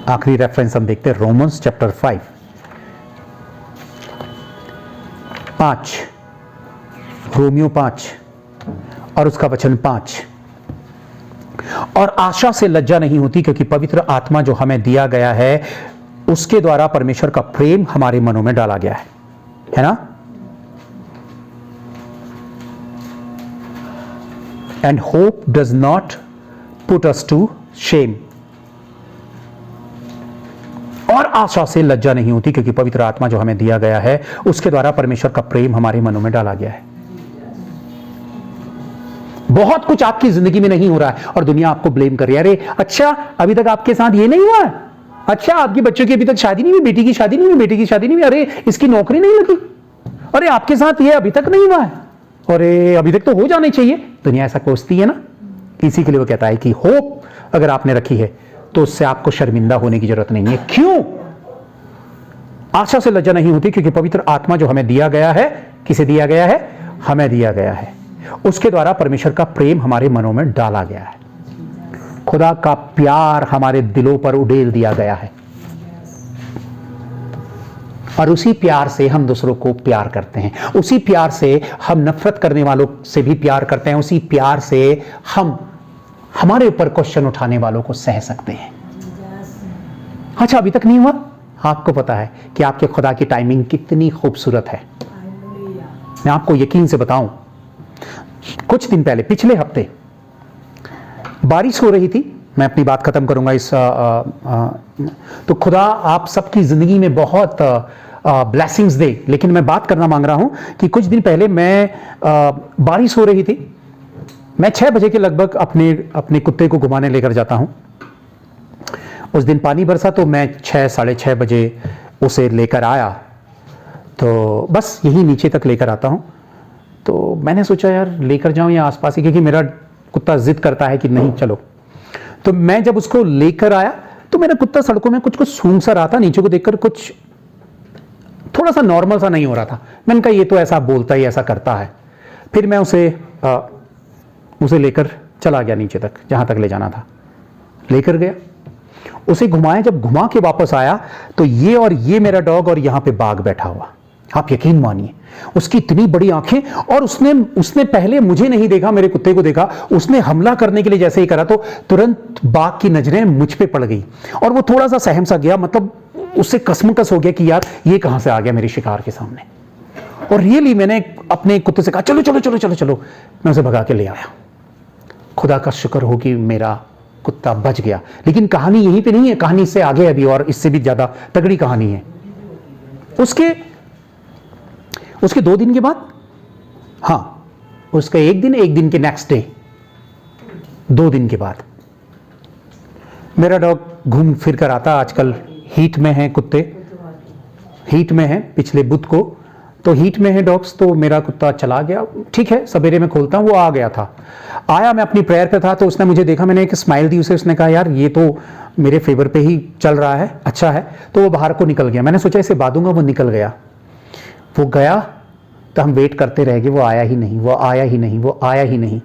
आखिरी रेफरेंस हम देखते हैं, रोमन्स चैप्टर 5, रोमियो 5 और उसका वचन 5। और आशा से लज्जा नहीं होती, क्योंकि पवित्र आत्मा जो हमें दिया गया है उसके द्वारा परमेश्वर का प्रेम हमारे मनों में डाला गया है ना। And hope does not put us to shame. और आशा से लज्जा नहीं होती, क्योंकि पवित्र आत्मा जो हमें दिया गया है उसके द्वारा परमेश्वर का प्रेम हमारे मनों में डाला गया है। बहुत कुछ आपकी जिंदगी में नहीं हो रहा है और दुनिया आपको ब्लेम कर रही है। अरे अच्छा, अभी तक आपके साथ ये नहीं हुआ है। अच्छा, आपकी बच्चों की अभी तक शादी नहीं हुई, बेटी की शादी नहीं हुई, बेटी की शादी नहीं हुई। अरे इसकी नौकरी नहीं लगी। अरे आपके साथ ये अभी तक नहीं हुआ है। अरे अभी तक तो हो जाने चाहिए। दुनिया ऐसा कोसती है ना। इसी के लिए वो कहता है कि होप अगर आपने रखी है तो उससे आपको शर्मिंदा होने की जरूरत नहीं है। क्यों? आशा से लज्जा नहीं होती, क्योंकि पवित्र आत्मा जो हमें दिया गया है, किसे दिया गया है? हमें दिया गया है। उसके द्वारा परमेश्वर का प्रेम हमारे मनों में डाला गया है। खुदा का प्यार हमारे दिलों पर उड़ेल दिया गया है, और उसी प्यार से हम दूसरों को प्यार करते हैं। उसी प्यार से हम नफरत करने वालों से भी प्यार करते हैं। उसी प्यार से हम हमारे ऊपर क्वेश्चन उठाने वालों को सह सकते हैं। अच्छा, अभी तक नहीं हुआ? आपको पता है कि आपके खुदा की टाइमिंग कितनी खूबसूरत है। मैं आपको यकीन से बताऊं, कुछ दिन पहले, पिछले हफ्ते बारिश हो रही थी। मैं अपनी बात खत्म करूंगा इस तो खुदा आप सबकी जिंदगी में बहुत ब्लेसिंग्स दे। लेकिन मैं बात करना मांग रहा हूं कि कुछ दिन पहले मैं बारिश हो रही थी। मैं 6 बजे के लगभग अपने कुत्ते को घुमाने लेकर जाता हूं। उस दिन पानी बरसा तो मैं 6, साढ़े 6 बजे उसे लेकर आया। तो बस यही नीचे तक लेकर आता हूं। तो मैंने सोचा यार लेकर जाऊं या आसपास ही, क्योंकि मेरा कुत्ता जिद करता है कि नहीं चलो। तो मैं जब उसको लेकर आया तो मेरा कुत्ता सड़कों में कुछ सूंघ सा रहा था। नीचे को देखकर कुछ थोड़ा सा नॉर्मल सा नहीं हो रहा था। मैंने कहा ये तो ऐसा बोलता ही ऐसा करता है। फिर मैं उसे लेकर चला गया नीचे तक, जहां तक ले जाना था लेकर गया। उसे घुमाया, जब घुमा के वापस आया तो ये मेरा डॉग और यहां पे बाघ बैठा हुआ। आप यकीन मानिए, उसकी इतनी बड़ी आंखें, और उसने पहले मुझे नहीं देखा, मेरे कुत्ते को देखा। उसने हमला करने के लिए जैसे ही करा तो तुरंत बाघ की नजरें मुझ पे पड़ गई, और वो थोड़ा सा सहम सा गया। मतलब उससे कसमकस हो गया कि यार ये कहां से आ गया मेरे शिकार के सामने। और रियली मैंने अपने कुत्ते से कहा चलो चलो चलो चलो चलो। मैं उसे भगा के ले आया। खुदा का शुक्र हो कि मेरा कुत्ता बच गया। लेकिन कहानी यहीं पे नहीं है, कहानी इससे आगे अभी और इससे भी ज्यादा तगड़ी कहानी है। उसके 2 दिन के बाद, हाँ उसका एक दिन के नेक्स्ट डे, 2 दिन के बाद मेरा डॉग घूम फिर कर आता। आजकल हीट में है कुत्ते, हीट में है। पिछले बुध को तो हीट में है डॉग्स, तो मेरा कुत्ता चला गया। ठीक है, सवेरे में खोलता हूं, वो आ गया था। आया, मैं अपनी प्रेयर पे था, तो उसने मुझे देखा, मैंने एक स्माइल दी उसे। उसने कहा यार ये तो मेरे फेवर पे ही चल रहा है, अच्छा है। तो वो बाहर को निकल गया। मैंने सोचा इसे बांधूंगा, वो निकल गया। वो गया तो हम वेट करते रह गए। वो आया ही नहीं, वो आया ही नहीं, वो आया ही नहीं।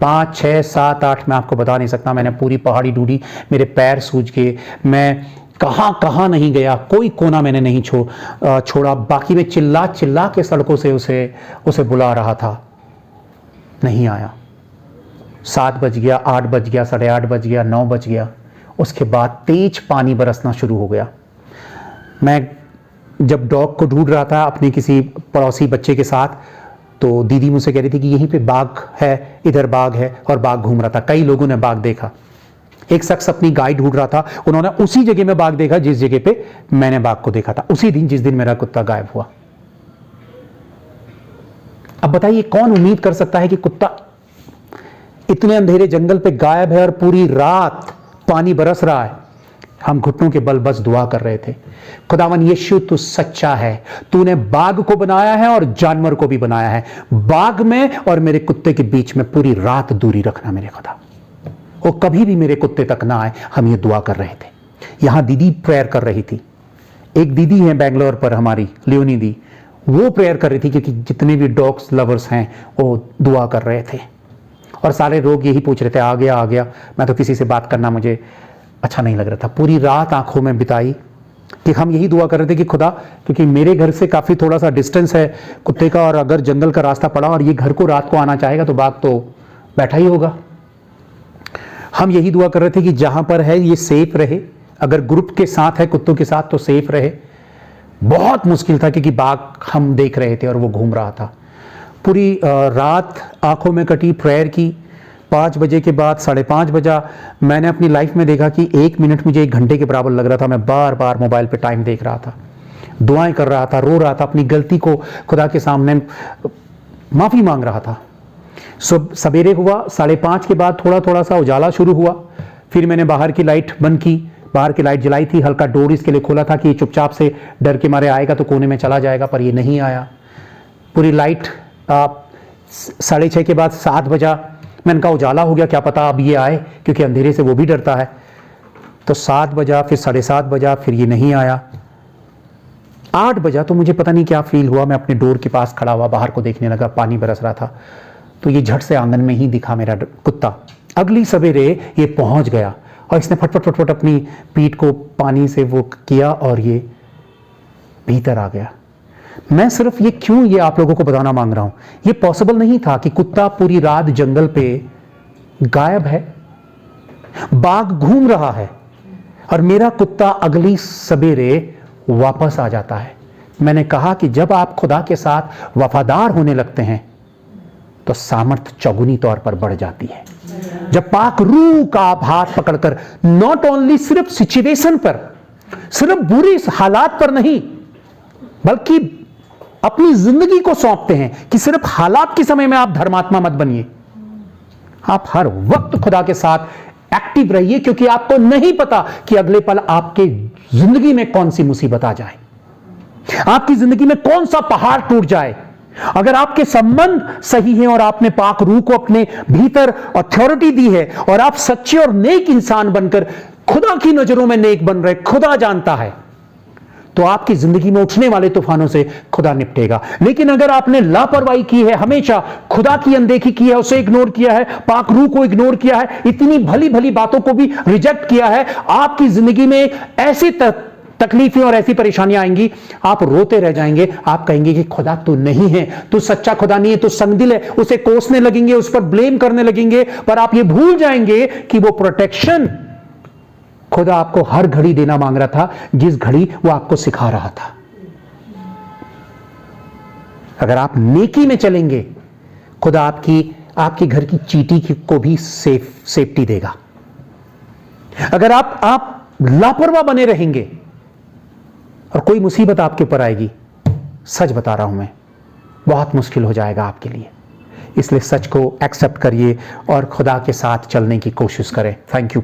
5, 6, 7, 8 मैं आपको बता नहीं सकता। मैंने पूरी पहाड़ी ढूंढी, मेरे पैर सूज गए। मैं कहां कहां नहीं गया, कोई कोना मैंने नहीं छोड़ा। बाकी में चिल्ला चिल्ला के सड़कों से उसे बुला रहा था, नहीं आया। 7 बज गया, 8 बज गया, 8:30 बज गया, 9 बज गया। उसके बाद तेज पानी बरसना शुरू हो गया। मैं जब डॉग को ढूंढ रहा था अपने किसी पड़ोसी बच्चे के साथ, तो दीदी मुझसे कह रही थी कि यहीं पे बाघ है, इधर बाघ है, और बाघ घूम रहा था। कई लोगों ने बाघ देखा। एक शख्स अपनी गाय ढूंढ रहा था, उन्होंने उसी जगह में बाघ देखा जिस जगह पे मैंने बाघ को देखा था, उसी दिन जिस दिन मेरा कुत्ता गायब हुआ। अब बताइए कौन उम्मीद कर सकता है कि कुत्ता इतने अंधेरे जंगल पे गायब है और पूरी रात पानी बरस रहा है। हम घुटनों के बल बस दुआ कर रहे थे, खुदावन यीशु तू सच्चा है, तूने बाघ को बनाया है और जानवर को भी बनाया है। बाघ में और मेरे कुत्ते के बीच में पूरी रात दूरी रखना मेरे खुदा, वो कभी भी मेरे कुत्ते तक ना आए। हम ये दुआ कर रहे थे। यहां दीदी प्रेयर कर रही थी। एक दीदी है बैंगलोर पर हमारी, लियोनी दी, वो प्रेयर कर रही थी क्योंकि जितने भी डॉग्स लवर्स हैं वो दुआ कर रहे थे। और सारे लोग यही पूछ रहे थे, आ गया आ गया। मैं तो किसी से बात करना मुझे अच्छा नहीं लग रहा था। पूरी रात आंखों में बिताई कि हम यही दुआ कर रहे थे कि खुदा, क्योंकि मेरे घर से काफ़ी थोड़ा सा डिस्टेंस है कुत्ते का, और अगर जंगल का रास्ता पड़ा और ये घर को रात को आना चाहेगा तो बाघ तो बैठा ही होगा। हम यही दुआ कर रहे थे कि जहां पर है ये सेफ रहे, अगर ग्रुप के साथ है कुत्तों के साथ तो सेफ रहे। बहुत मुश्किल था क्योंकि बाघ हम देख रहे थे और वो घूम रहा था। पूरी रात आंखों में कटी, प्रेयर की। 5 बजे के बाद 5:30 बजा। मैंने अपनी लाइफ में देखा कि 1 मिनट मुझे 1 घंटे के बराबर लग रहा था। मैं बार बार मोबाइल पे टाइम देख रहा था, दुआएं कर रहा था, रो रहा था, अपनी गलती को खुदा के सामने माफ़ी मांग रहा था। सवेरे हुआ 5:30 के बाद थोड़ा थोड़ा सा उजाला शुरू हुआ। फिर मैंने बाहर की लाइट बंद की, बाहर की लाइट जलाई थी, हल्का डोर इसके लिए खोला था कि चुपचाप से डर के मारे आएगा तो कोने में चला जाएगा, पर ये नहीं आया। पूरी लाइट 6:30 के बाद 7 बजा। मैंने कहा उजाला हो गया, क्या पता अब ये आए, क्योंकि अंधेरे से वो भी डरता है। तो 7 बजा, फिर 7:30 बजा, फिर ये नहीं आया। 8 बजा तो मुझे पता नहीं क्या फील हुआ, मैं अपने डोर के पास खड़ा हुआ, बाहर को देखने लगा, पानी बरस रहा था। तो ये झट से आंगन में ही दिखा मेरा कुत्ता। अगली सवेरे ये पहुंच गया और इसने फटफट फटफट अपनी पीठ को पानी से वो किया और ये भीतर आ गया। मैं सिर्फ ये आप लोगों को बताना मांग रहा हूं, ये पॉसिबल नहीं था कि कुत्ता पूरी रात जंगल पे गायब है, बाघ घूम रहा है और मेरा कुत्ता अगली सवेरे वापस आ जाता है। मैंने कहा कि जब आप खुदा के साथ वफादार होने लगते हैं तो सामर्थ्य चौगुनी तौर पर बढ़ जाती है। जब पाक रूह का आप हाथ पकड़कर नॉट ओनली सिर्फ सिचुएशन पर, सिर्फ बुरी हालात पर नहीं, बल्कि अपनी जिंदगी को सौंपते हैं कि सिर्फ हालात के समय में आप धर्मात्मा मत बनिए, आप हर वक्त खुदा के साथ एक्टिव रहिए, क्योंकि आपको नहीं पता कि अगले पल आपके जिंदगी में कौन सी मुसीबत आ जाए, आपकी जिंदगी में कौन सा पहाड़ टूट जाए। अगर आपके संबंध सही हैं और आपने पाक रूह को अपने भीतर अथॉरिटी दी है और आप सच्चे और नेक इंसान बनकर खुदा की नजरों में नेक बन रहे, खुदा जानता है, तो आपकी जिंदगी में उठने वाले तूफानों से खुदा निपटेगा। लेकिन अगर आपने लापरवाही की है, हमेशा खुदा की अनदेखी की है, उसे इग्नोर किया है, पाक रूह को इग्नोर किया है, इतनी भली भली बातों को भी रिजेक्ट किया है, आपकी जिंदगी में ऐसी तकलीफें और ऐसी परेशानियां आएंगी, आप रोते रह जाएंगे। आप कहेंगे कि खुदा तू नहीं है, तू सच्चा खुदा नहीं है, तू संगदिल है। उसे कोसने लगेंगे, उस पर ब्लेम करने लगेंगे, पर आप ये भूल जाएंगे कि वो प्रोटेक्शन खुदा आपको हर घड़ी देना मांग रहा था, जिस घड़ी वो आपको सिखा रहा था। अगर आप नेकी में चलेंगे, खुदा आपकी घर की चींटी को भी सेफ्टी देगा। अगर आप लापरवाह बने रहेंगे और कोई मुसीबत आपके ऊपर आएगी, सच बता रहा हूं मैं, बहुत मुश्किल हो जाएगा आपके लिए। इसलिए सच को एक्सेप्ट करिए और खुदा के साथ चलने की कोशिश करें। Thank you.